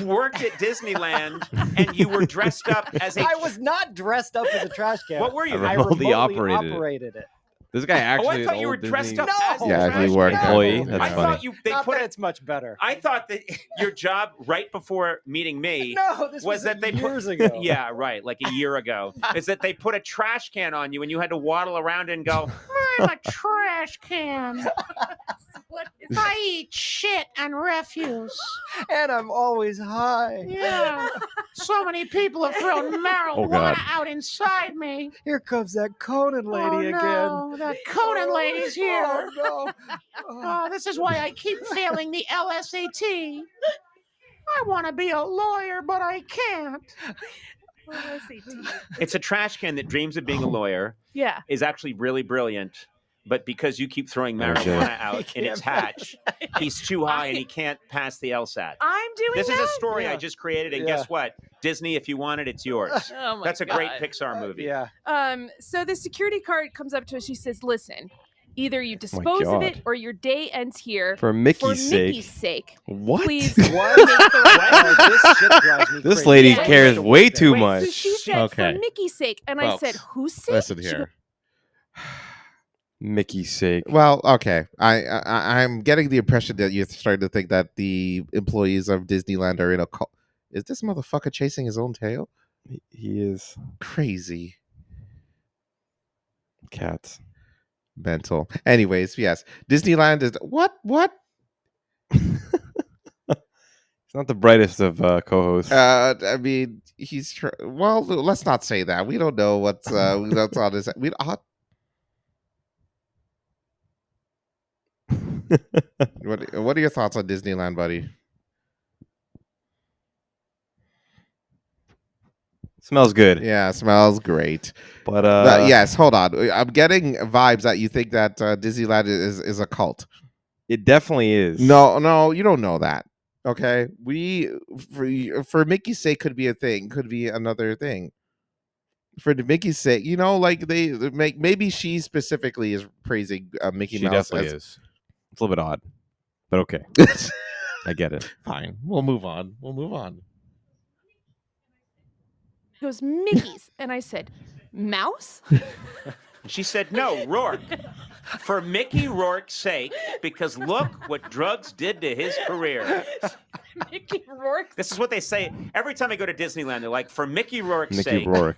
worked at Disneyland, and you were dressed up as a. I was not dressed up as a trash can. What were you? I I remotely remotely operated it. it. This guy actually. Oh, I an thought you old were dressed Disney up as a Yeah, trash he worked can. at employee. Disneyland. That's I funny. thought they Not put. that it's much better. I thought that your job right before meeting me. No, this was that they put- years ago. Yeah, right. Like a year ago, is that they put a trash can on you and you had to waddle around and go, "I'm a trash can. "What is I eat shit and refuse." And I'm always high. Yeah, so many people have thrown Oh, God. out inside me. Here comes that Conan lady again. that Oh, no. Oh, this is why I keep failing the LSAT. I want to be a lawyer, but I can't. It's a trash can that dreams of being a lawyer. Yeah. Is actually really brilliant, but because you keep throwing Okay. marijuana out in can't its hatch, he's too high and he can't pass the LSAT. I'm doing This is that? a story I Yeah. just created, and Yeah. guess what? Disney, if you want it, it's yours. Oh my That's a great God. Pixar movie. Yeah. So the security guard comes up to us. She says, "Listen, either you dispose of it God. or your day ends here. For Mickey's sake. Mickey's sake, What? please." What? Oh, this shit drives me This crazy. lady Yeah. cares way too Wait, much. So she said, Okay. "For Mickey's sake," and I Folks, said, "Whose sake?" Listen She here. Mickey's sake. Well, okay. I'm getting the impression that you're starting to think that the employees of Disneyland are in a cult. Is this motherfucker chasing his own tail? He is Crazy. cats. Mental. Anyways, yes. Disneyland is what? He's not the brightest of co-hosts. I mean, well, let's not say that. We don't know what's on his. What are your thoughts on Disneyland, buddy? Smells good. Yeah, smells great. But Yes, hold on. I'm getting vibes that you think that Disneyland is a cult. it definitely is. No, you don't know that. Okay, for Mickey's sake could be a thing, could be another thing. For the Mickey's sake, like they make maybe she specifically is praising Mickey She Mouse definitely as. is. It's a little bit odd, but okay. I get it. Fine, we'll move on. We'll move on. He goes, Mickey's. And I said, Mouse? She said, no, Rourke. For Mickey Rourke's sake, because look what drugs did to his career. Mickey Rourke? This is what they say every time I go to Disneyland. They're like, for Mickey Rourke's Mickey sake. Rourke.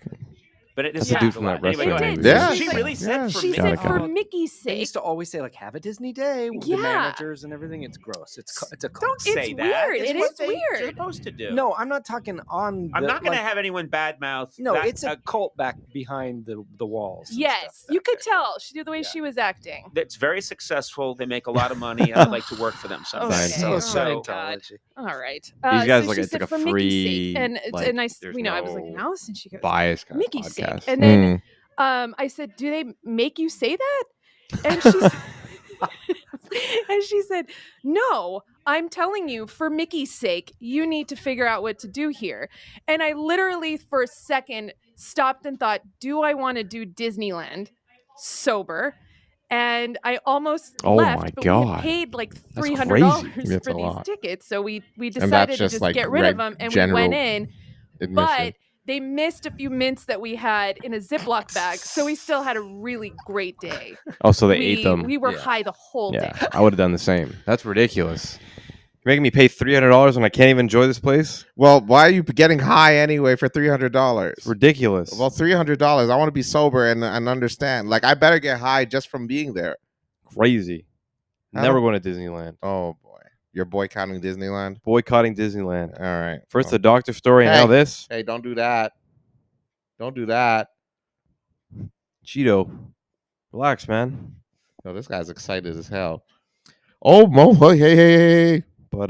But it That's is the dude from that Anyway, go wrestling ahead. movie. Yeah. She really said for She Mickey. said Gotta for count. Mickey's They sake. used to always say like, "Have a Disney day" with Yeah. the managers and everything. It's gross. It's a cult. Don't say It's that. weird. It's It what is they're weird. supposed to do. No, I'm not talking on. I'm not going to like, have anyone badmouth. No, that, it's a cult back behind the walls. and Yes, stuff you back could there. tell. She did the way she was acting. That's very successful. They make a lot of money, and I'd like to work for them sometime. Okay. So Oh, Scientology. All right. These guys so like she it's said like a for Mickey's free, sake, and it's like, a nice. there's I was like no Mouse, and she goes bias kind of Mickey's sake, podcast. and then Mm. I said, "Do they make you say that?" And she and she said, "No, I'm telling you, for Mickey's sake, you need to figure out what to do here." And I literally, for a second, stopped and thought, "Do I want to do Disneyland sober?" And I almost Oh left, my but we God. had paid like That's $300 crazy. That's for a these lot. tickets, so we And decided that's to just just like get rid of reg- them, and we general went in. admission. But they missed a few mints that we had in a Ziploc bag, so we still had a really great day. Oh, so they ate them. We were Yeah. high the whole Yeah, day. I would have done the same. That's ridiculous. You're making me pay $300 and I can't even enjoy this place? Well, why are you getting high anyway for $300? It's ridiculous. Well, $300. I want to be sober and understand. Like, I better get high just from being there. Crazy. I Never don't- going to Disneyland. Oh boy, you're boycotting Disneyland. Boycotting Disneyland. All right. First well. the doctor story, and Hey. now this. Hey, don't do that. Don't do that. Cheeto. Relax, man. No, this guy's excited as hell. Oh, Mo, hey. But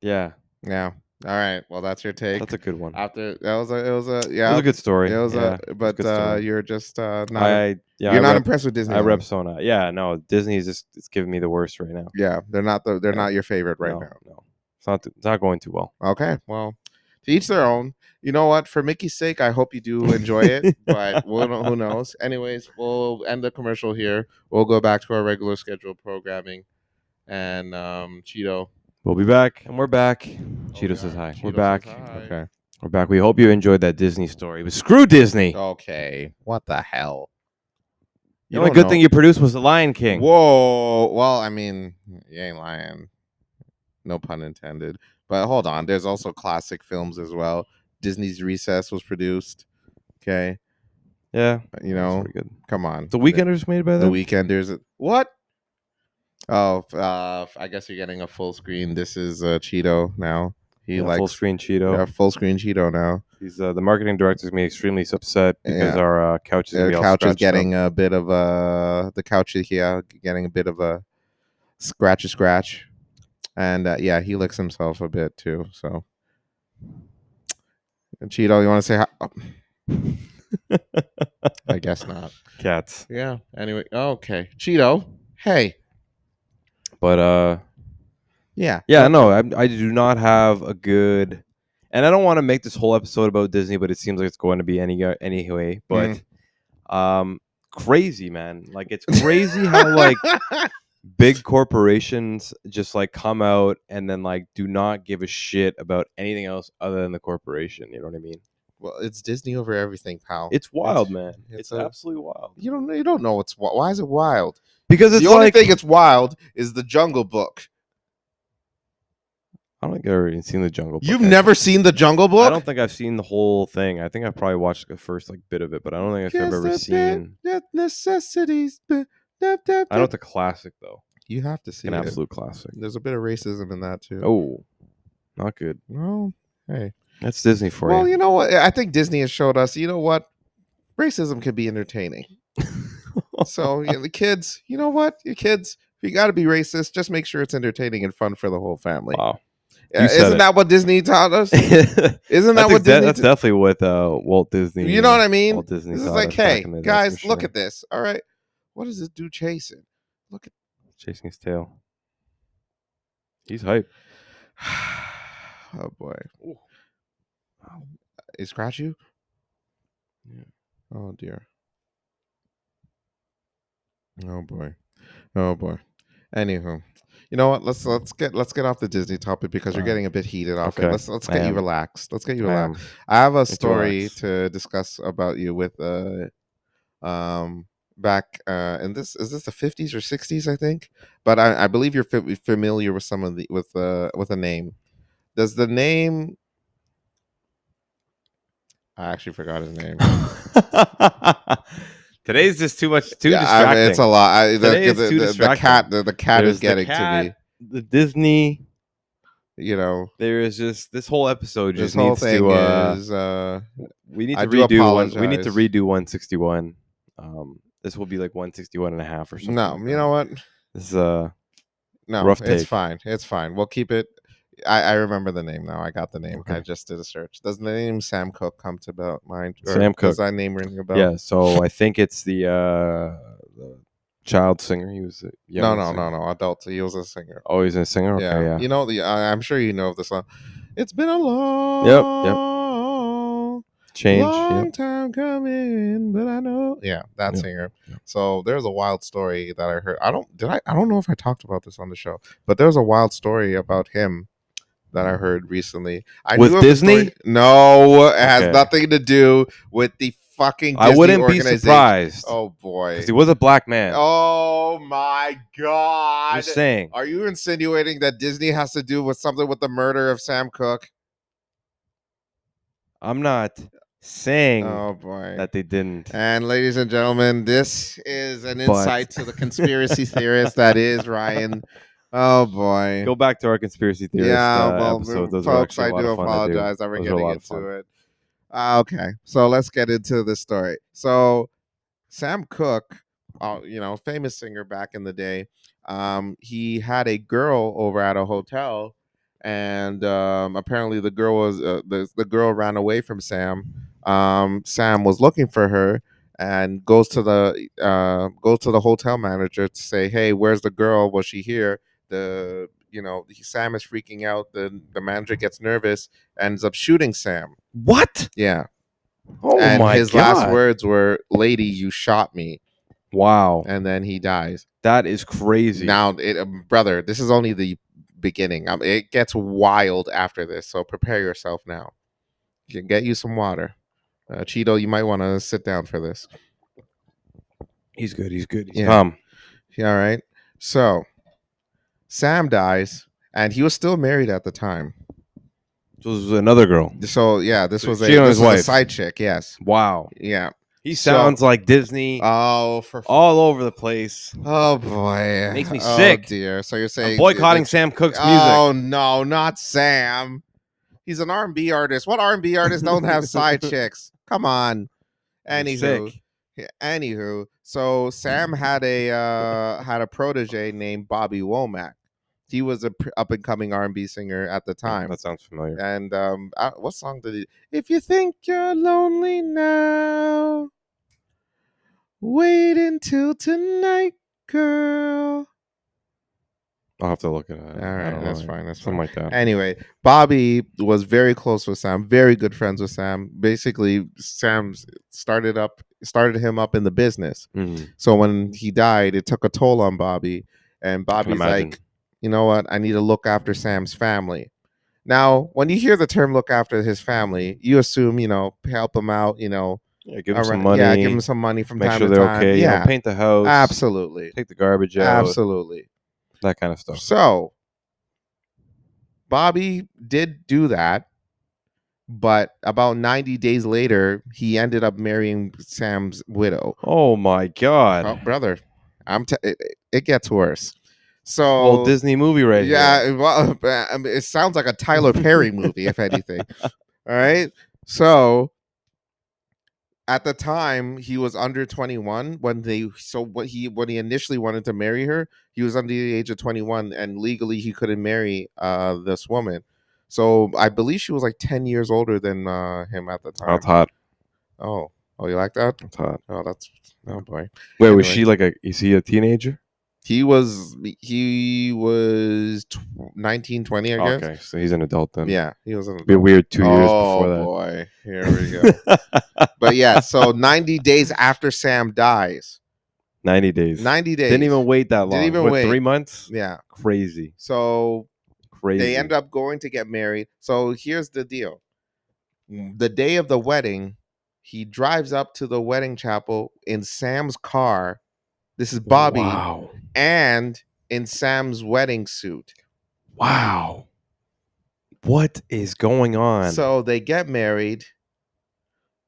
yeah, Yeah. All right. Well, that's your take. that's a good one. After that was a, it was a, It yeah. was a good story. It was yeah, a, but good story. you're just not. Yeah, you're not rep, impressed with Disney. I rep Sona. Yeah, no, Disney's just it's giving me the worst right now. Yeah, they're not Yeah. not your favorite right no, now. No, it's not going too well. Okay, well, to each their own. You know what? For Mickey's sake, I hope you do enjoy it. But who knows? Anyways, we'll end the commercial here. We'll go back to our regular scheduled programming. And Cheeto. We'll be back, and we're back. Cheeto says hi. Cheeto We're says back. hi. Okay, we're back. We hope you enjoyed that Disney story. But screw Disney. Okay, what the hell? The only good thing you produced was The Lion King. Whoa. Well, I mean, you ain't lying. No pun intended. But hold on. There's also classic films as well. Disney's Recess was produced. Okay. Yeah, You that's know, pretty good. come on. The Weekenders made by The them. Weekenders. What? Oh, I guess you're getting a full screen. This is Cheeto now. He Yeah, likes full screen Cheeto. Yeah, full screen Cheeto now. He's the marketing director's me extremely upset because Yeah. our couch is gonna The be all couch is scratched getting up. a bit of a getting a bit of a scratch, and yeah, he licks himself a bit too. So, and Cheeto, you want to say hi? Oh. I guess not. Cats. Yeah. Anyway, okay, Cheeto. Hey. But Yeah. yeah, no, I do not have a good, and I don't want to make this whole episode about Disney, but it seems like it's going to be anyway. But crazy, man, like it's crazy how like big corporations just like come out and then like do not give a shit about anything else other than the corporation. You know what I mean? Well, it's Disney over everything, pal. It's wild, man. it's It's a- absolutely wild. You don't know what's why is it wild? Because it's The only like thing it's wild is the Jungle Book. I don't think I've ever even seen the Jungle Book. You've never seen the Jungle Book? I don't think I've seen the whole thing. I think I probably watched the first like bit of it, but I don't think I've Yes, ever the seen. necessities. I know it's a classic though. You have to see An it. absolute classic. There's a bit of racism in that too. Oh, not good. Well, hey. That's Disney for Well, you. you know what? I think Disney has showed us. You know what? Racism can be entertaining. So the kids, you know what? You kids, if you got to be racist, just make sure it's entertaining and fun for the whole family. Wow. You said Isn't it. that what Disney taught us? Isn't that what Disney? That's definitely what Walt Disney. You know what I mean? Walt Disney This is taught like, us back hey, in the day, for guys, look sure. at this. All right, what is this dude chasing? Look at. Chasing his tail. He's hype. Oh boy. He scratch you? Yeah. Oh dear. Oh boy. Oh boy. Anywho, you know what? Let's get off the Disney topic because you're Alright. getting a bit heated off it. Okay. Let's I get you am. relaxed. Let's get you I relaxed. am. I have a Need to story relax. to discuss about you with back and this is this the 50s or 60s, I think, but I believe you're familiar with some of the with a name. Does the name? I actually forgot his name. Today's just too Yeah, I mean, distracting. it's a lot. Today is too distracting. The cat is There's the getting cat, to me. the Disney. You know, There is just this whole episode this just whole needs thing to. is. We need I to do redo one. We need to apologize. redo 161. This will be like 161 and a half or something. No, like you that. know what? This is a No, rough it's take. fine. It's fine. We'll keep it. I remember the name now. I got the name. Okay. I just did a search. Does the name Sam Cooke come to mind? Or Sam does Cooke. that name ring a bell? Yeah, so I think it's the child singer. He was a young No. Adult. He was a singer. Oh, he's a singer. Okay, yeah. You know I'm sure you know of the song. It's been a Yep. Change. long Yep. time coming, but I know. Yeah, that Yep. singer. Yep. So there's a wild story that I heard. I don't know if I talked about this on the show, but there's a wild story about him that I heard recently. I With knew of the Disney? story. No, it has Okay. nothing to do with the fucking Disney I wouldn't be organization. surprised. Oh boy. Because he was a black man. Oh my god. Just saying. Are you insinuating that Disney has to do with something with the murder of Sam Cooke? I'm not saying Oh boy. that they didn't. And ladies and gentlemen, this is an But- insight to the conspiracy theorist that is Ryan. Oh boy. Go back to our conspiracy theorist episode. Those were folks, actually I a lot do of fun to do. apologize that we're Those were a getting lot of fun. into it. Okay, so let's get into the story. So Sam Cooke, famous singer back in the day, he had a girl over at a hotel, and apparently the girl was the girl ran away from Sam. Sam was looking for her and goes to the hotel manager to say, "Hey, where's the girl? Was she here?" Sam is freaking out. The manager gets nervous, ends up shooting Sam. What? Yeah. Oh And my his god! last words were, "Lady, you shot me." Wow, And then he dies. that is crazy. Now, brother, this is only the beginning. It gets wild after this, so prepare yourself now. You can get you some water. Cheeto, you might want to sit down for this. He's good. He's good. He's Yeah. calm. Yeah, all right. So, Sam dies, and he was still married at the time. So this was another girl. So, yeah, this So was she and his a wife. side chick. Yes. Wow. Yeah. He sounds like Disney Oh, all over the place. Oh boy, Makes me oh, sick. Dear. So you're saying I'm boycotting that- Sam Cooke's music. Oh no, not Sam. He's an R&B artist. What R&B artists don't have side chicks? Come on. I'm Anywho, sick. so Sam had a protege named Bobby Womack. He was a up and coming R&B singer at the time. That sounds familiar. And what song did he? If you think you're lonely now, wait until tonight, girl. I'll have to look at it. All right, that's fine. That's Something fine. like that. Anyway, Bobby was very close with Sam, very good friends with Sam. Basically, Sam started him up in the business. Mhm. So when he died, it took a toll on Bobby, and Bobby's imagine. like, you know what? I need to look after Sam's family. Now, when you hear the term "look after his family," you assume, help him out, Yeah, give him some around- money. Yeah, give him some money from Make time sure to they're time. okay. Yeah, Paint the house. absolutely, Take the garbage out. absolutely. That kind of stuff. So Bobby did do that, but about 90 days later, he ended up marrying Sam's widow. Oh my god! Oh, brother, it gets worse. So Whole Disney movie right here. yeah, well, it sounds like a Tyler Perry movie, if anything. All right, so at the time he was under 21 when he initially wanted to marry her. He was under the age of 21, and legally he couldn't marry this woman. So I believe she was like 10 years older than him at the time. That's hot. Oh, you like that? That's hot. Oh, that's oh boy. Wait, was Anyway. she like a? Is he a teenager? He was 19, 20, I guess. Okay, so he's an adult then. Yeah, he was an Be adult. weird 2 years Oh before that. boy, here we go. But yeah, so 90 days after Sam dies. 90 days. 90 days. Didn't even wait that long. Didn't even what, wait. 3 months? Yeah. Crazy. So Crazy. they end up going to get married. So here's the deal. The day of the wedding, he drives up to the wedding chapel in Sam's car. This is Bobby. Wow. And in Sam's wedding suit. Wow. What is going on? So they get married.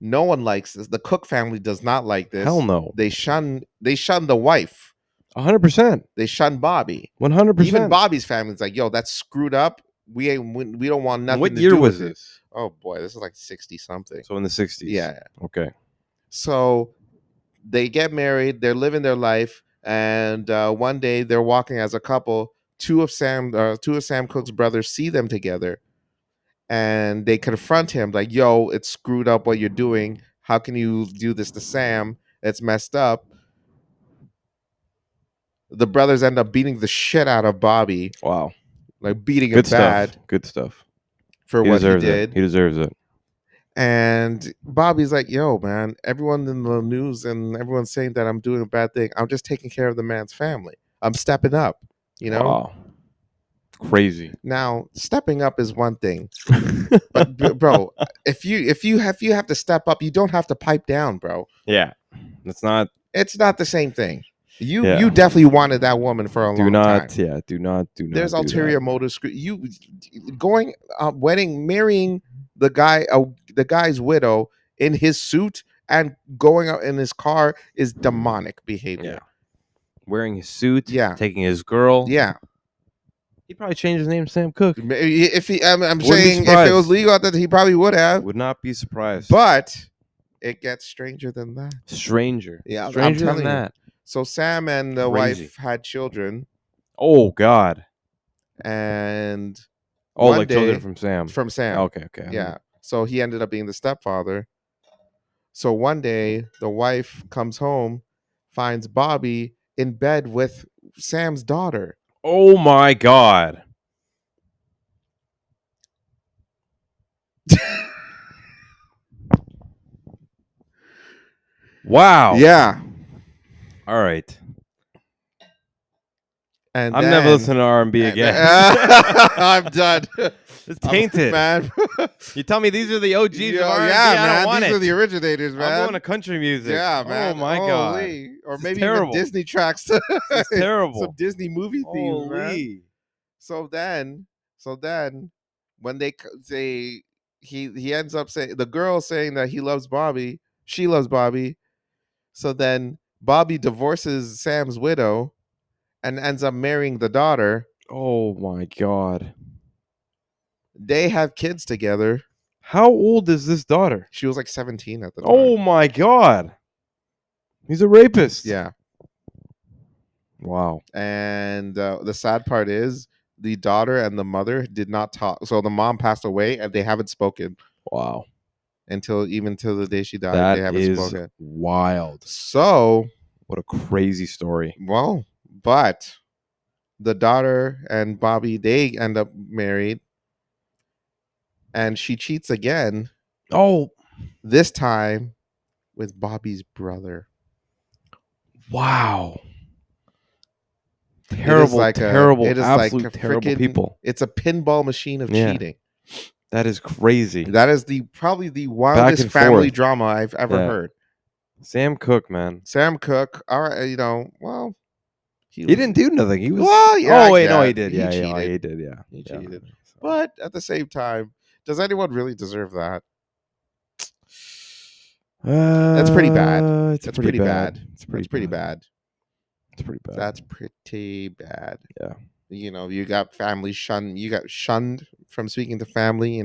No one likes this. The Cook family does not like this. Hell no. They shun the wife. 100%. They shun Bobby. 100%. Even Bobby's family's like, yo, that's screwed up. We don't want nothing What to year do was with it. this? Oh boy, this is like 60 something. So in the 60s. Yeah. Okay. So they get married, they're living their life, and one day they're walking as a couple. Two of Sam Cooke's brothers see them together, and they confront him like, "Yo, it's screwed up what you're doing. How can you do this to Sam? It's messed up." The brothers end up beating the shit out of Bobby, Wow. like beating him Good bad stuff. Good stuff. for He what he deserves it. did. He deserves it. And Bobby's like, yo, man, everyone in the news and everyone's saying that I'm doing a bad thing. I'm just taking care of the man's family. I'm stepping up, you know? Wow. Crazy. Now, stepping up is one thing. But bro, if you have to step up, you don't have to pipe down, bro. Yeah. It's not. It's not the same thing. You Yeah. you definitely wanted that woman for a Do long not. time. Yeah. Do not. There's do ulterior that. motives. You going marrying the guy's widow in his suit and going out in his car is demonic behavior. Yeah. Wearing his suit. Yeah. Taking his girl. Yeah. He probably changed his name to Sam Cooke. If he, I'm Wouldn't be saying if it was surprised. legal, I thought he probably would have. Would not be surprised. But it gets stranger than that. Stranger. Yeah, I'm Stranger telling than you. that. So Sam and the Crazy. wife had children, Oh God. and Oh, one like children day- from Sam. from Sam. Okay. Yeah. So he ended up being the stepfather. So one day the wife comes home, finds Bobby in bed with Sam's daughter. Oh my God. Wow. Yeah. All right. And I'm then, never listening to R&B again. I'm done. It's tainted. Man. You tell me these are the OGs Yo, of R&B. yeah, I man. don't want These it. are the originators, man. I'm going to country music. Yeah, man. Oh my God. Holy. Or This is maybe even terrible. Disney tracks. This is terrible. Some Disney movie themes, man. Holy. So then, when he ends up saying, the girl saying that he loves Bobby, she loves Bobby. So then Bobby divorces Sam's widow and ends up marrying the daughter. Oh my God. They have kids together. How old is this daughter? She was like 17 at the time. Oh my God. He's a rapist. Yeah. Wow. And the sad part is the daughter and the mother did not talk. So the mom passed away and they haven't spoken Wow. even till the day she died. That They haven't is spoken. wild. So, What a crazy story. well, but the daughter and Bobby, they end up married. And she cheats again, Oh, this time with Bobby's brother. wow. It is Terrible, like terrible, it is absolute like a terrible freaking- people. It's a pinball machine of Yeah. cheating. That is crazy. That is probably the wildest and family forth. drama I've ever Yeah. heard. Sam Cooke, man. Sam Cooke, all right, well, He didn't do nothing. He was. Well, yeah, Oh wait, no, yeah, he did. he Yeah, cheated. yeah, he did. Yeah, He Yeah. cheated. But at the same time, does anyone really deserve that? That's pretty bad. It's That's pretty pretty bad. It's That's pretty bad. It's pretty bad. That's pretty bad. Yeah. You got family shunned. You got shunned from speaking to family.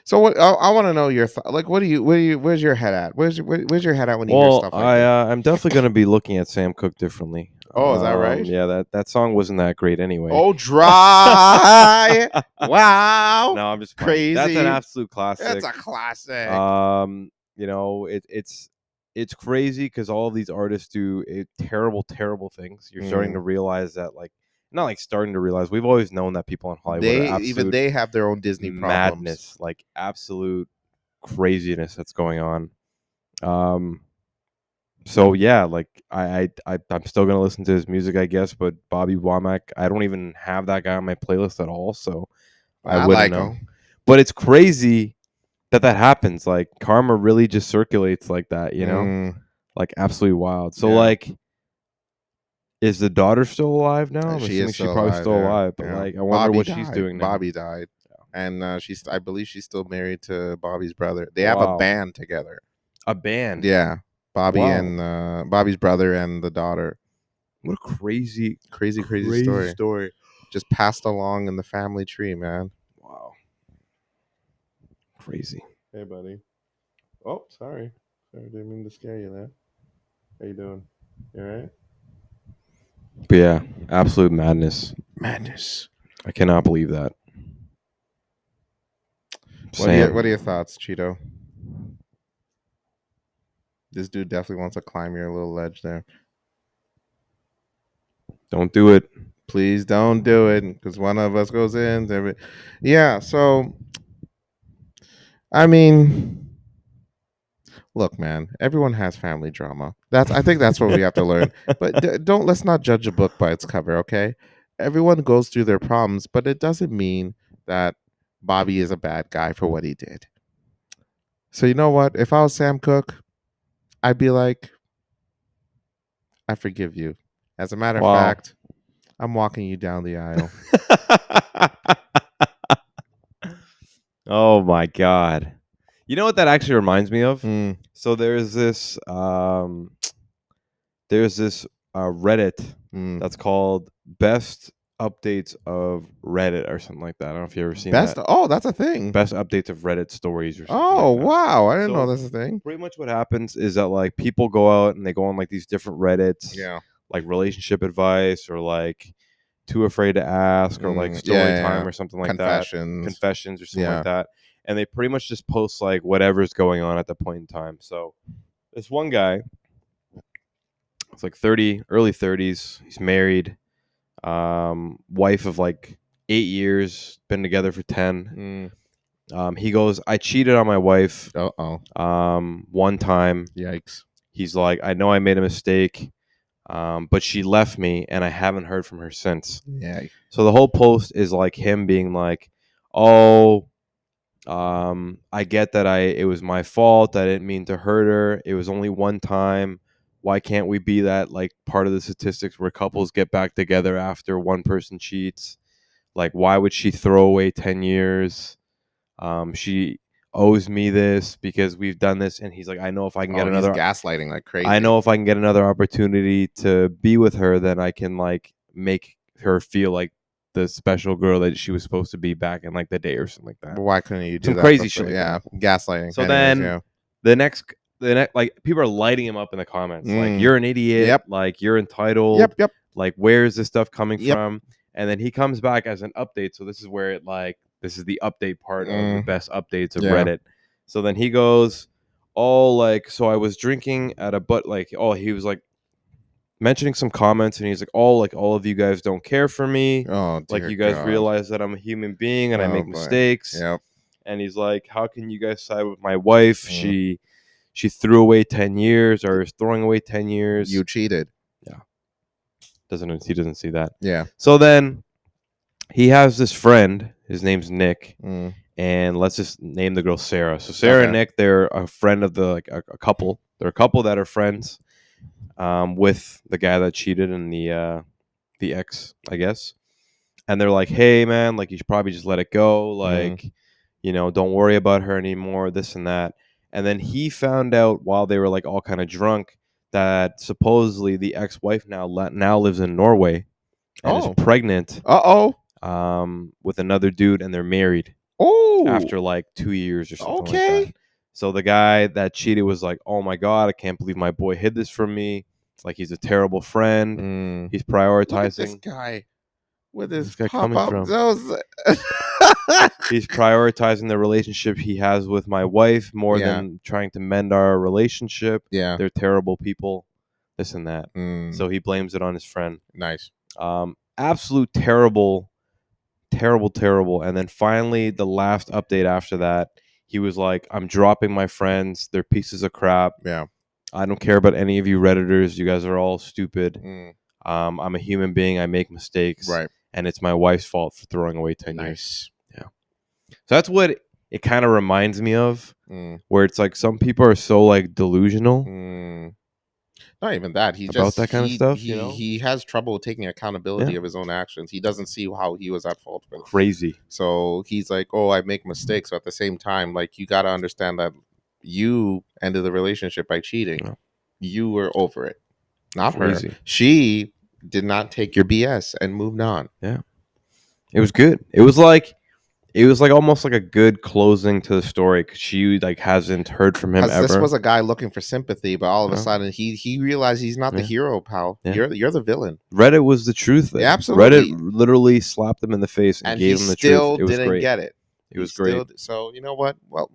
So what? I want to know your like. Where's your head at? Where's your head at when you hear Well, stuff like that? I'm definitely going to be looking at Sam Cooke differently. Oh, is that right? Yeah, that song wasn't that great anyway. Oh, dry. Wow. No, I'm just playing. That's an Crazy. absolute classic. That's a classic. You know, it's crazy because all of these artists do terrible, terrible things. You're starting to realize that, like, not like starting to realize. We've always known that people in Hollywood are absolute they have their own Disney problems. madness, like absolute craziness that's going on. So yeah, like I'm still gonna listen to his music, I guess. But Bobby Womack, I don't even have that guy on my playlist at all, so I wouldn't like know. him. But it's crazy that happens. Like karma really just circulates like that, you know, like absolutely wild. So like, is the daughter still alive now? I'm She assuming is she's still probably alive, still yeah, alive, but yeah. like, I wonder Bobby what she's died. doing now. Bobby died, and I believe she's still married to Bobby's brother. They have a band together. A band. Yeah, Bobby Wow. and Bobby's brother and the daughter. What a crazy story. Just passed along in the family tree, man. Wow. Crazy. Hey, buddy. Oh, sorry. Didn't mean to scare you there. How you doing? You all right? But yeah, absolute madness. Madness. I cannot believe that. What are your thoughts, Cheeto? This dude definitely wants to climb your little ledge there. Don't do it. Please don't do it, because one of us goes in. Yeah, so I mean, look, man, everyone has family drama. I think that's what we have to learn. But let's not judge a book by its cover, okay? Everyone goes through their problems, but it doesn't mean that Bobby is a bad guy for what he did. So you know what? If I was Sam Cooke, I'd be like, I forgive you. As a matter of fact, I'm walking you down the aisle. Oh my god. You know what that actually reminds me of? Mm. So there's this Reddit that's called Best Updates of Reddit or something like that. I don't know if you've ever seen that. Oh, that's a thing. Best updates of Reddit stories or something. Oh, like that. wow. I didn't know So that's a thing. Pretty much what happens is that like people go out and they go on like these different Reddits. Yeah. Like relationship advice or like too afraid to ask or like story time or something like Confessions. that. Confessions or something like that. And they pretty much just post like whatever's going on at the point in time. So this one guy, it's like early 30s. He's married, wife of like 8 years, been together for 10. He goes, I cheated on my wife. One time. Yikes. He's like, I know I made a mistake. But she left me and I haven't heard from her since. Yeah. So the whole post is like him being like, oh, I get that it was my fault. I didn't mean to hurt her. It was only one time. Why can't we be that like part of the statistics where couples get back together after one person cheats? Like, why would she throw away 10 years? She owes me this because we've done this. And he's like, I know if I can get another gaslighting like crazy. I know if I can get another opportunity to be with her, then I can like make her feel like the special girl that she was supposed to be back in like the day or something like that. But why couldn't you do some that? crazy shit? Yeah, gaslighting. So then the next like people are lighting him up in the comments, like you're an idiot, Yep. like you're entitled, Yep. Like where is this stuff coming Yep. from? And then he comes back as an update. So this is where this is the update part of the best updates of Reddit. So then he goes, oh, like, so I was drinking at a he was like mentioning some comments and he's like, oh, like all of you guys don't care for me. Oh, like you guys realize that I'm a human being and I make mistakes. Yep. And he's like, how can you guys side with my wife? She threw away 10 years or is throwing away 10 years. You cheated. Yeah. He doesn't see that. Yeah. So then he has this friend. His name's Nick. And let's just name the girl Sarah. So Sarah and Nick, they're a friend of a couple. They're a couple that are friends with the guy that cheated and the ex, I guess. And they're like, hey, man, like you should probably just let it go. Like, you know, don't worry about her anymore, this and that. And then he found out while they were like all kind of drunk that supposedly the ex-wife now lives in Norway and is pregnant. With another dude, and they're married. After like 2 years or something like that. So the guy that cheated was like, oh my God, I can't believe my boy hid this from me. It's like he's a terrible friend. Mm. He's Look at this prioritizing. guy with Where's his this guy pop coming up from? those. He's prioritizing the relationship he has with my wife more Yeah. than trying to mend our relationship. Yeah. They're terrible people, this and that. Mm. So he blames it on his friend. Nice. Absolute terrible. And then finally, the last update after that, he was like, I'm dropping my friends. They're pieces of crap. Yeah. I don't care about any of you Redditors. You guys are all stupid. Mm. I'm a human being. I make mistakes. Right. And it's my wife's fault for throwing away 10 years. Nice. Yeah. So that's what it kind of reminds me of, Mm. where it's like some people are so like delusional. Mm. Not even that. He About just that kind of stuff, he, you know? he has trouble taking accountability Yeah. of his own actions. He doesn't see how he was at fault with. Crazy. So he's like, "Oh, I make mistakes." But at the same time, like you got to understand that you ended the relationship by cheating. Yeah. You were over it, not Crazy. her. She did not take your BS and moved on. Yeah. It was good. It was like almost like a good closing to the story, because she like hasn't heard from him Because ever. this was a guy looking for sympathy, but all of a Yeah. sudden he realized he's not the Yeah. hero, pal. Yeah. You're the villain. Reddit was the truth. Then. Yeah, absolutely. Reddit literally slapped him in the face and And gave he him the still truth. It was didn't great. get it. It was great. So you know what? Well,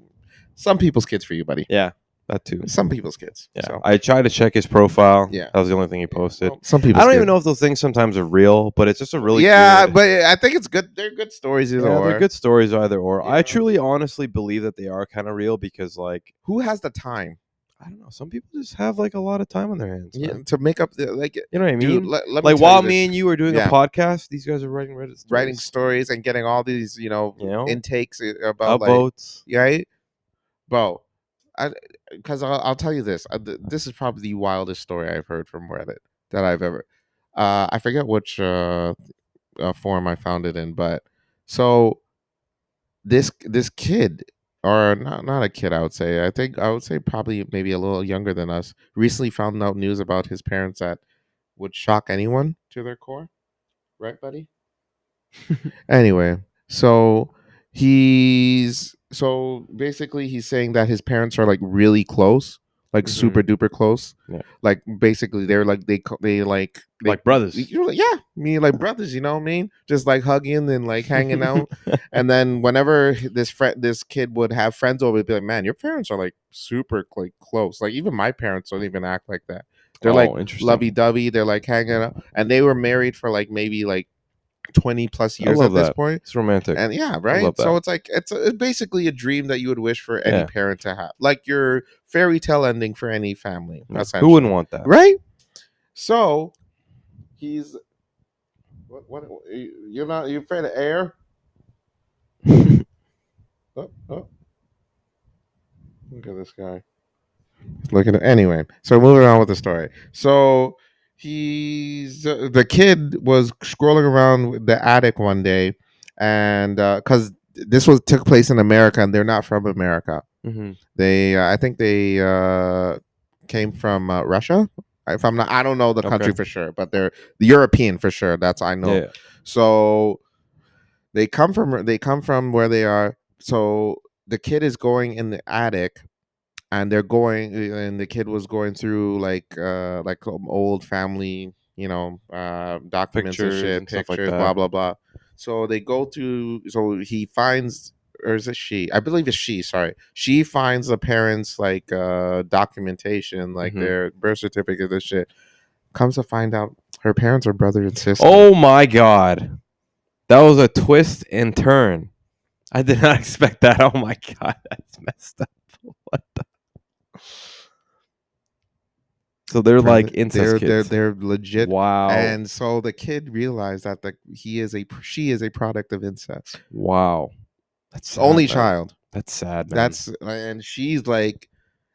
some people's kids for you, buddy. Yeah, that too. Some people's kids. Yeah, So, I tried to check his profile. Yeah. That was the only thing he posted. well, some people. I don't even know if those things sometimes are real, but it's just a really Yeah, good, but I think it's good. They're good stories either yeah, or. they're good stories either or. I Yeah. truly, honestly believe that they are kind of real, because, like, Who has the time? I don't know, some people just have like a lot of time on their hands. Yeah, Man. to make up the like. You know what I mean? Dude, let me Like tell while you me this. and you are doing Yeah. a podcast, these guys are writing Reddit stories. Writing stories and getting all these, intakes about like, upvotes. right, bro. Because I'll tell you this. This is probably the wildest story I've heard from Reddit that I've ever. I forget which forum I found it in, but so this kid, or not a kid, I would say. I would say probably maybe a little younger than us. Recently found out news about his parents that would shock anyone to their core. Right, buddy? Anyway, so basically he's saying that his parents are like really close, like super duper close. Yeah. Like basically they're like they Like brothers. Yeah, me like brothers. You know what I mean? Just like hugging and like hanging out. And then whenever this kid would have friends over, he'd be like, "Man, your parents are like super like close. Like even my parents don't even act like that. They're like interesting. lovey dovey. They're like hanging out, and they were married for like maybe like 20 plus years at this point. It's romantic. And yeah, I right. love So that. it's like it's basically a dream that you would wish for any Yeah. parent to have, like your fairy tale ending for any family. Yeah. Who essentially. wouldn't want that? Right. So he's what you're afraid of air? Oh. Look at this guy. Looking at anyway. So moving on with the story. So the kid was scrolling around the attic one day, and because this took place in America, and they're not from America. Mm-hmm. They I think they came from Russia. If I'm not, I don't know the country for sure, but they're European for sure. That's I know. Yeah. So they come from where they are. So the kid is going in the attic, and the kid was going through like old family, documents Pictures and shit, and stuff like pictures, that. blah blah blah. So they go to, so he finds, or is it she? I believe it's she. Sorry, she finds the parents like documentation, like Mhm. their birth certificate and shit. Comes to find out, her parents are brother and sister. Oh my god, that was a twist and turn. I did not expect that. Oh my god, that's messed up. What the? So they're like incest kids. They're legit. Wow. And so the kid realized that she is a product of incest. Wow. That's sad, Only man. child. That's sad, man. And she's like,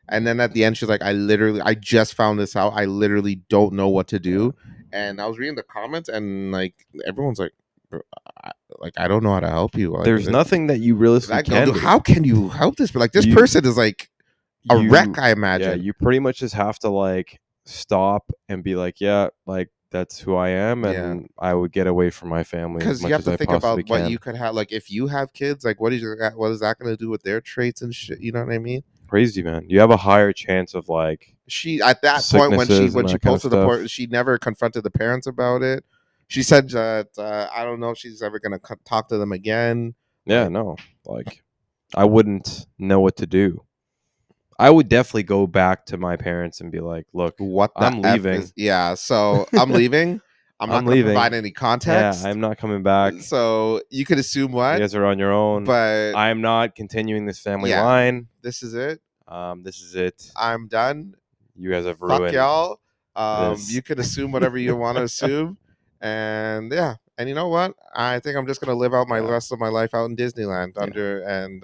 and then at the end she's like, I just found this out. I literally don't know what to do. And I was reading the comments, and like everyone's like, I don't know how to help you. Like, There's nothing that you realistically can do. How can you help this? But like this You- person is like a wreck, I Yeah, imagine. you pretty much just have to like stop and be like, yeah, like that's who I am, and I would get away from my family as Because much you have as to I think possibly about what can. you could have. Like if you have kids, like what is that going to do with their traits and shit? You know what I mean? Crazy, man. You have a higher chance of like she at that point when Sicknesses and she that kind of posted the stuff. port, she never confronted the parents about it. She said that I don't know if she's ever gonna talk to them again. Yeah, Like, no, like I wouldn't know what to do. I would definitely go back to my parents and be like, "Look, what the I'm f leaving. is? Yeah, so I'm leaving. I'm not I'm gonna provide leaving. any Yeah, context. I'm not coming back. So you could assume You what, guys are on your own. but I'm not continuing this family yeah, line. this is it. This is it. I'm done. You guys have Fuck ruined y'all. this." You could assume whatever you want to assume, and yeah, and you know what? I think I'm just gonna live out my Yeah. rest of my life out in Disneyland Yeah. under and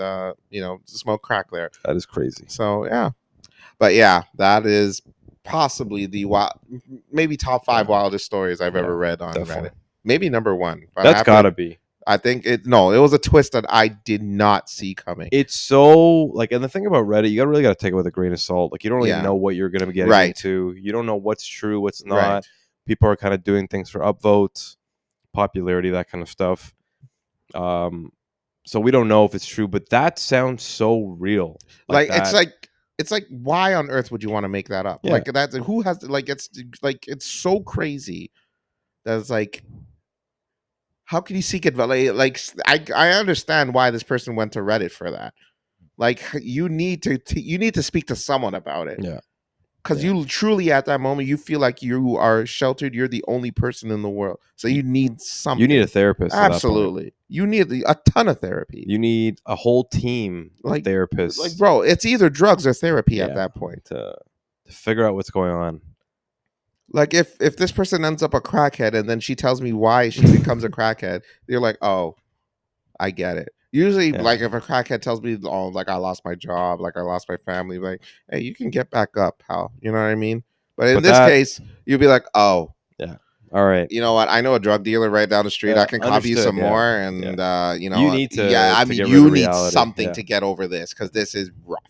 smoke crack there. That is crazy. So yeah, but yeah, that is possibly maybe top 5 Yeah. wildest stories I've Yeah, ever read on definitely. Reddit. Maybe number 1. But That's gotta be. I think it was a twist that I did not see coming. It's so like, and the thing about Reddit, you really got to take it with a grain of salt. Like, you don't really Yeah. know what you're going to be getting Right. into. You don't know what's true, what's not. Right. People are kind of doing things for upvotes, popularity, that kind of stuff. So we don't know if it's true, but that sounds so real. Like that. it's like why on earth would you want to make that up? Yeah. Like that's who has like it's so crazy that it's like how can you seek advice? Like I understand why this person went to Reddit for that. Like you need to speak to someone about it. Yeah. Because Yeah. you truly at that moment you feel like you are sheltered. You're the only person in the world, so you need something. You need a therapist. Absolutely, you need a ton of therapy. You need a whole team of like therapists. Like, bro, it's either drugs or therapy at Yeah, that point to figure out what's going on. Like if this person ends up a crackhead and then she tells me why she becomes a crackhead, you're like, oh, I get it. Usually, Yeah. like if a crackhead tells me, oh, like I lost my job, like I lost my family, like, hey, you can get back up, pal. You know what I mean? But in this case, you'd be like, oh, yeah, all right. you know what? I know a drug dealer right down the street. I can copy you understood, some yeah, more, and You need to. yeah. I to mean, get rid you of need reality. something Yeah. to get over this because this is rough.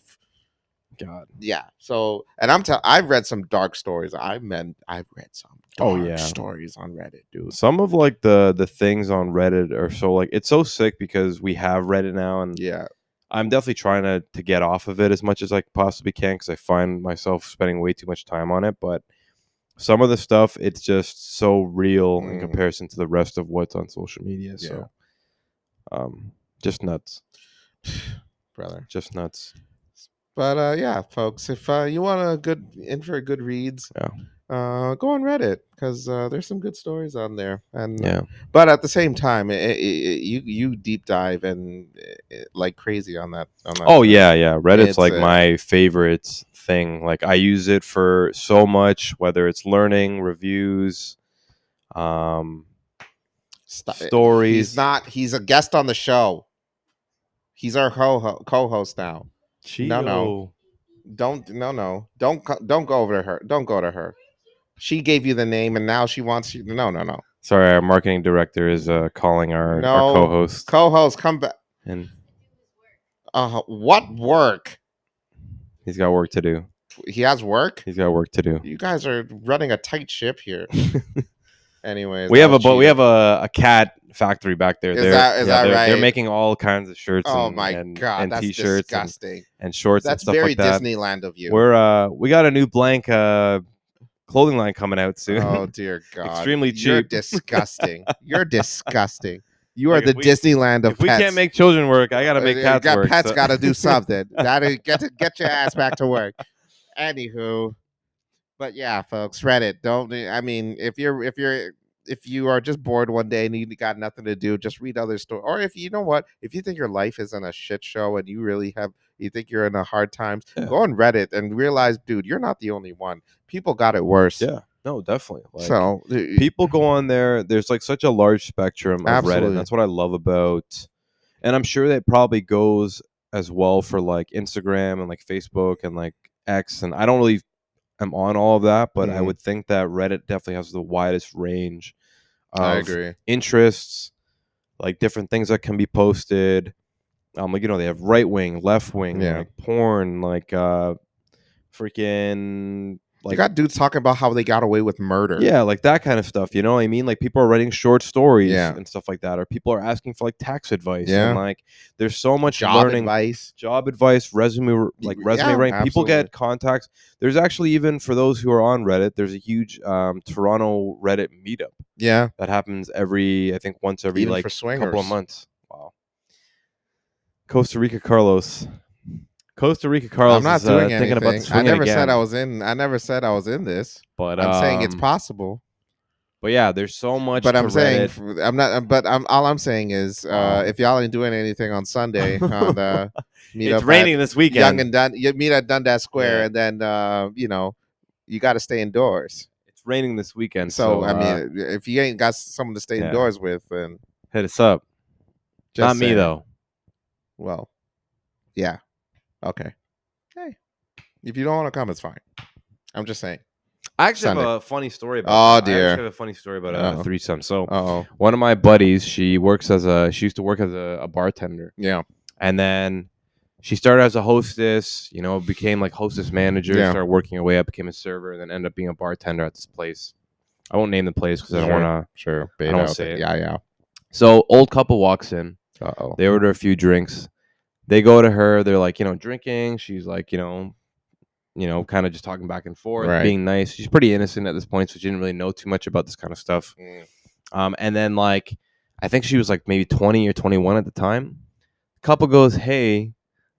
God. Yeah. So, and I've read some dark stories. I've read some dark stories on Reddit, dude. Some of like the things on Reddit are so like it's so sick because we have Reddit now, and Yeah. I'm definitely trying to get off of it as much as I possibly can because I find myself spending way too much time on it. But some of the stuff, it's just so real in comparison to the rest of what's on social media. Yeah. So, just nuts, brother. Just nuts. But yeah, folks, if you want for good reads, go on Reddit because there's some good stories on there. And Yeah. But at the same time, you deep dive and like crazy on that. Oh yeah. Reddit's It's like my favorite thing. Like I use it for so much, whether it's learning, reviews, stories. He's a guest on the show. He's our co-host now. Chio. Don't go over to her. Don't go to her. She gave you the name, and now she wants you. No. Sorry, our marketing director is calling our No, co-host. Co-host, come back. And what work? He's got work to do. He has work. He's got work to do. You guys are running a tight ship here. Anyways, we have a cat factory back there. Is that right? They're making all kinds of shirts. Oh and, my and, god, and that's t-shirts disgusting. and shorts. That's and stuff very like that. Disneyland of you. We got a new blank clothing line coming out soon. Oh dear God, extremely cheap. You're disgusting. You're disgusting. You are Like, the Disneyland of if we pets. can't make children work, I gotta make cats work. Pets so. got to do something. Get your ass back to work. Anywho, but yeah, folks, Reddit. Don't. I mean, if you are just bored one day and you got nothing to do, just read other stories. Or if you know what, if you think your life is in a shit show and you think you're in a hard times, go on Reddit and realize, dude, you're not the only one. People got it worse. Yeah. No, definitely. Like, so people go on there. There's like such a large spectrum of Absolutely. Reddit. And that's what I love about. And I'm sure that probably goes as well for like Instagram and like Facebook and like X. And I don't really am on all of that, but I would think that Reddit definitely has the widest range of I agree. interests, like different things that can be posted. Like they have right wing, left wing, like porn, like freaking You like got dudes talking about how they got away with murder. yeah, like that kind of stuff. You know what I mean? Like people are writing short stories Yeah. and stuff like that, or people are asking for like tax advice. Yeah. And like there's so much Job learning, advice. resume Yeah, writing. People absolutely. get contacts. There's actually, even for those who are on Reddit, there's a huge Toronto Reddit meetup Yeah. that happens once every Even like for swingers. couple of months. Wow. Costa Rica Carlos I'm not is doing thinking about the anything. swinging again. I never said I was in this. But I'm saying it's possible. But yeah, there's so much But to I'm saying Reddit. I'm not. But all I'm saying is, Wow. if y'all ain't doing anything on Sunday, on meet It's up raining at this weekend. You meet at Dundas Square, Yeah. and then you got to stay indoors. It's raining this weekend, So so I mean, if you ain't got someone to stay yeah. indoors with, then hit us up. just Not me saying. though. Well, yeah, okay. Hey, if you don't want to come, it's fine. I'm just saying. I actually Sunday. have a funny story about Oh, that. I dear. actually have a funny story about Uh-oh. a threesome. So Oh, one of my buddies, she used to work as a bartender, yeah, and then she started as a hostess. Became like hostess manager. Yeah. Started working her way up, became a server, and then ended up being a bartender at this place. I won't name the place because I don't want to. Sure, I don't wanna say it. Yeah. So old couple walks in. Uh-oh. They order a few drinks. They go to her. They're like, drinking. She's like, kind of just talking back and forth, Right. being nice. She's pretty innocent at this point, so she didn't really know too much about this kind of stuff. And then like, I think she was like maybe 20 or 21 at the time. Couple goes, hey,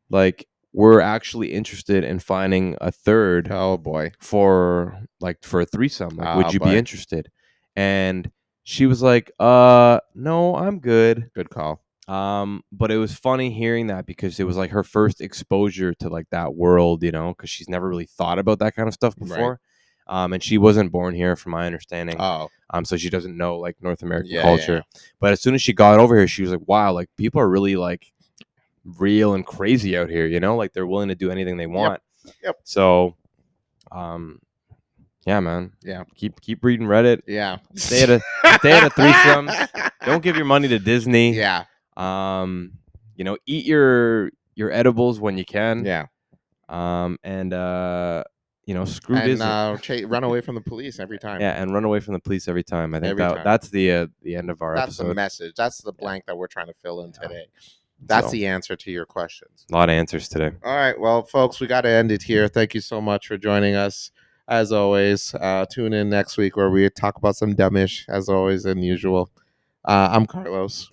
like we're actually interested in finding a third Oh boy. for a threesome. Like, would Oh, you boy. be interested? And she was like, no, I'm good. Good call. But it was funny hearing that because it was like her first exposure to like that world, because she's never really thought about that kind of stuff before. And she wasn't born here, from my understanding. Oh, So she doesn't know like North American Yeah, culture. But as soon as she got over here, she was like, wow, like people are really like real and crazy out here, like they're willing to do anything they want. Yep. So, yeah, man. Yeah. Keep reading Reddit. Yeah. Stay at a threesome. Don't give your money to Disney. Yeah. Eat your edibles when you can. Yeah. And screw Disney. Run away from the police every time. Yeah, and run away from the police every time. I think Every time. that's the end of our That's the episode. message. That's the blank that we're trying to fill in today. That's So, the answer to your questions. a lot of answers today. All right. Well, folks, we got to end it here. Thank you so much for joining us. As always, tune in next week where we talk about some dumbish, as always and usual. I'm Carlos.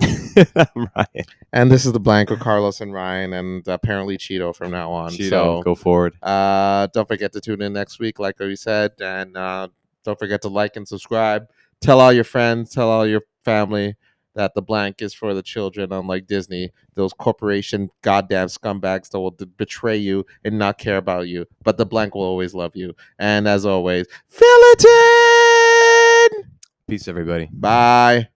I'm Ryan. And this is the blank with Carlos and Ryan, and apparently Cheeto from now on. Cheeto, So go forward. don't forget to tune in next week, like we said, and don't forget to like and subscribe. Tell all your friends, tell all your family that the blank is for the children, unlike Disney, those corporation goddamn scumbags that will betray you and not care about you. But the blank will always love you. And as always, fill it in. Peace, everybody. Bye.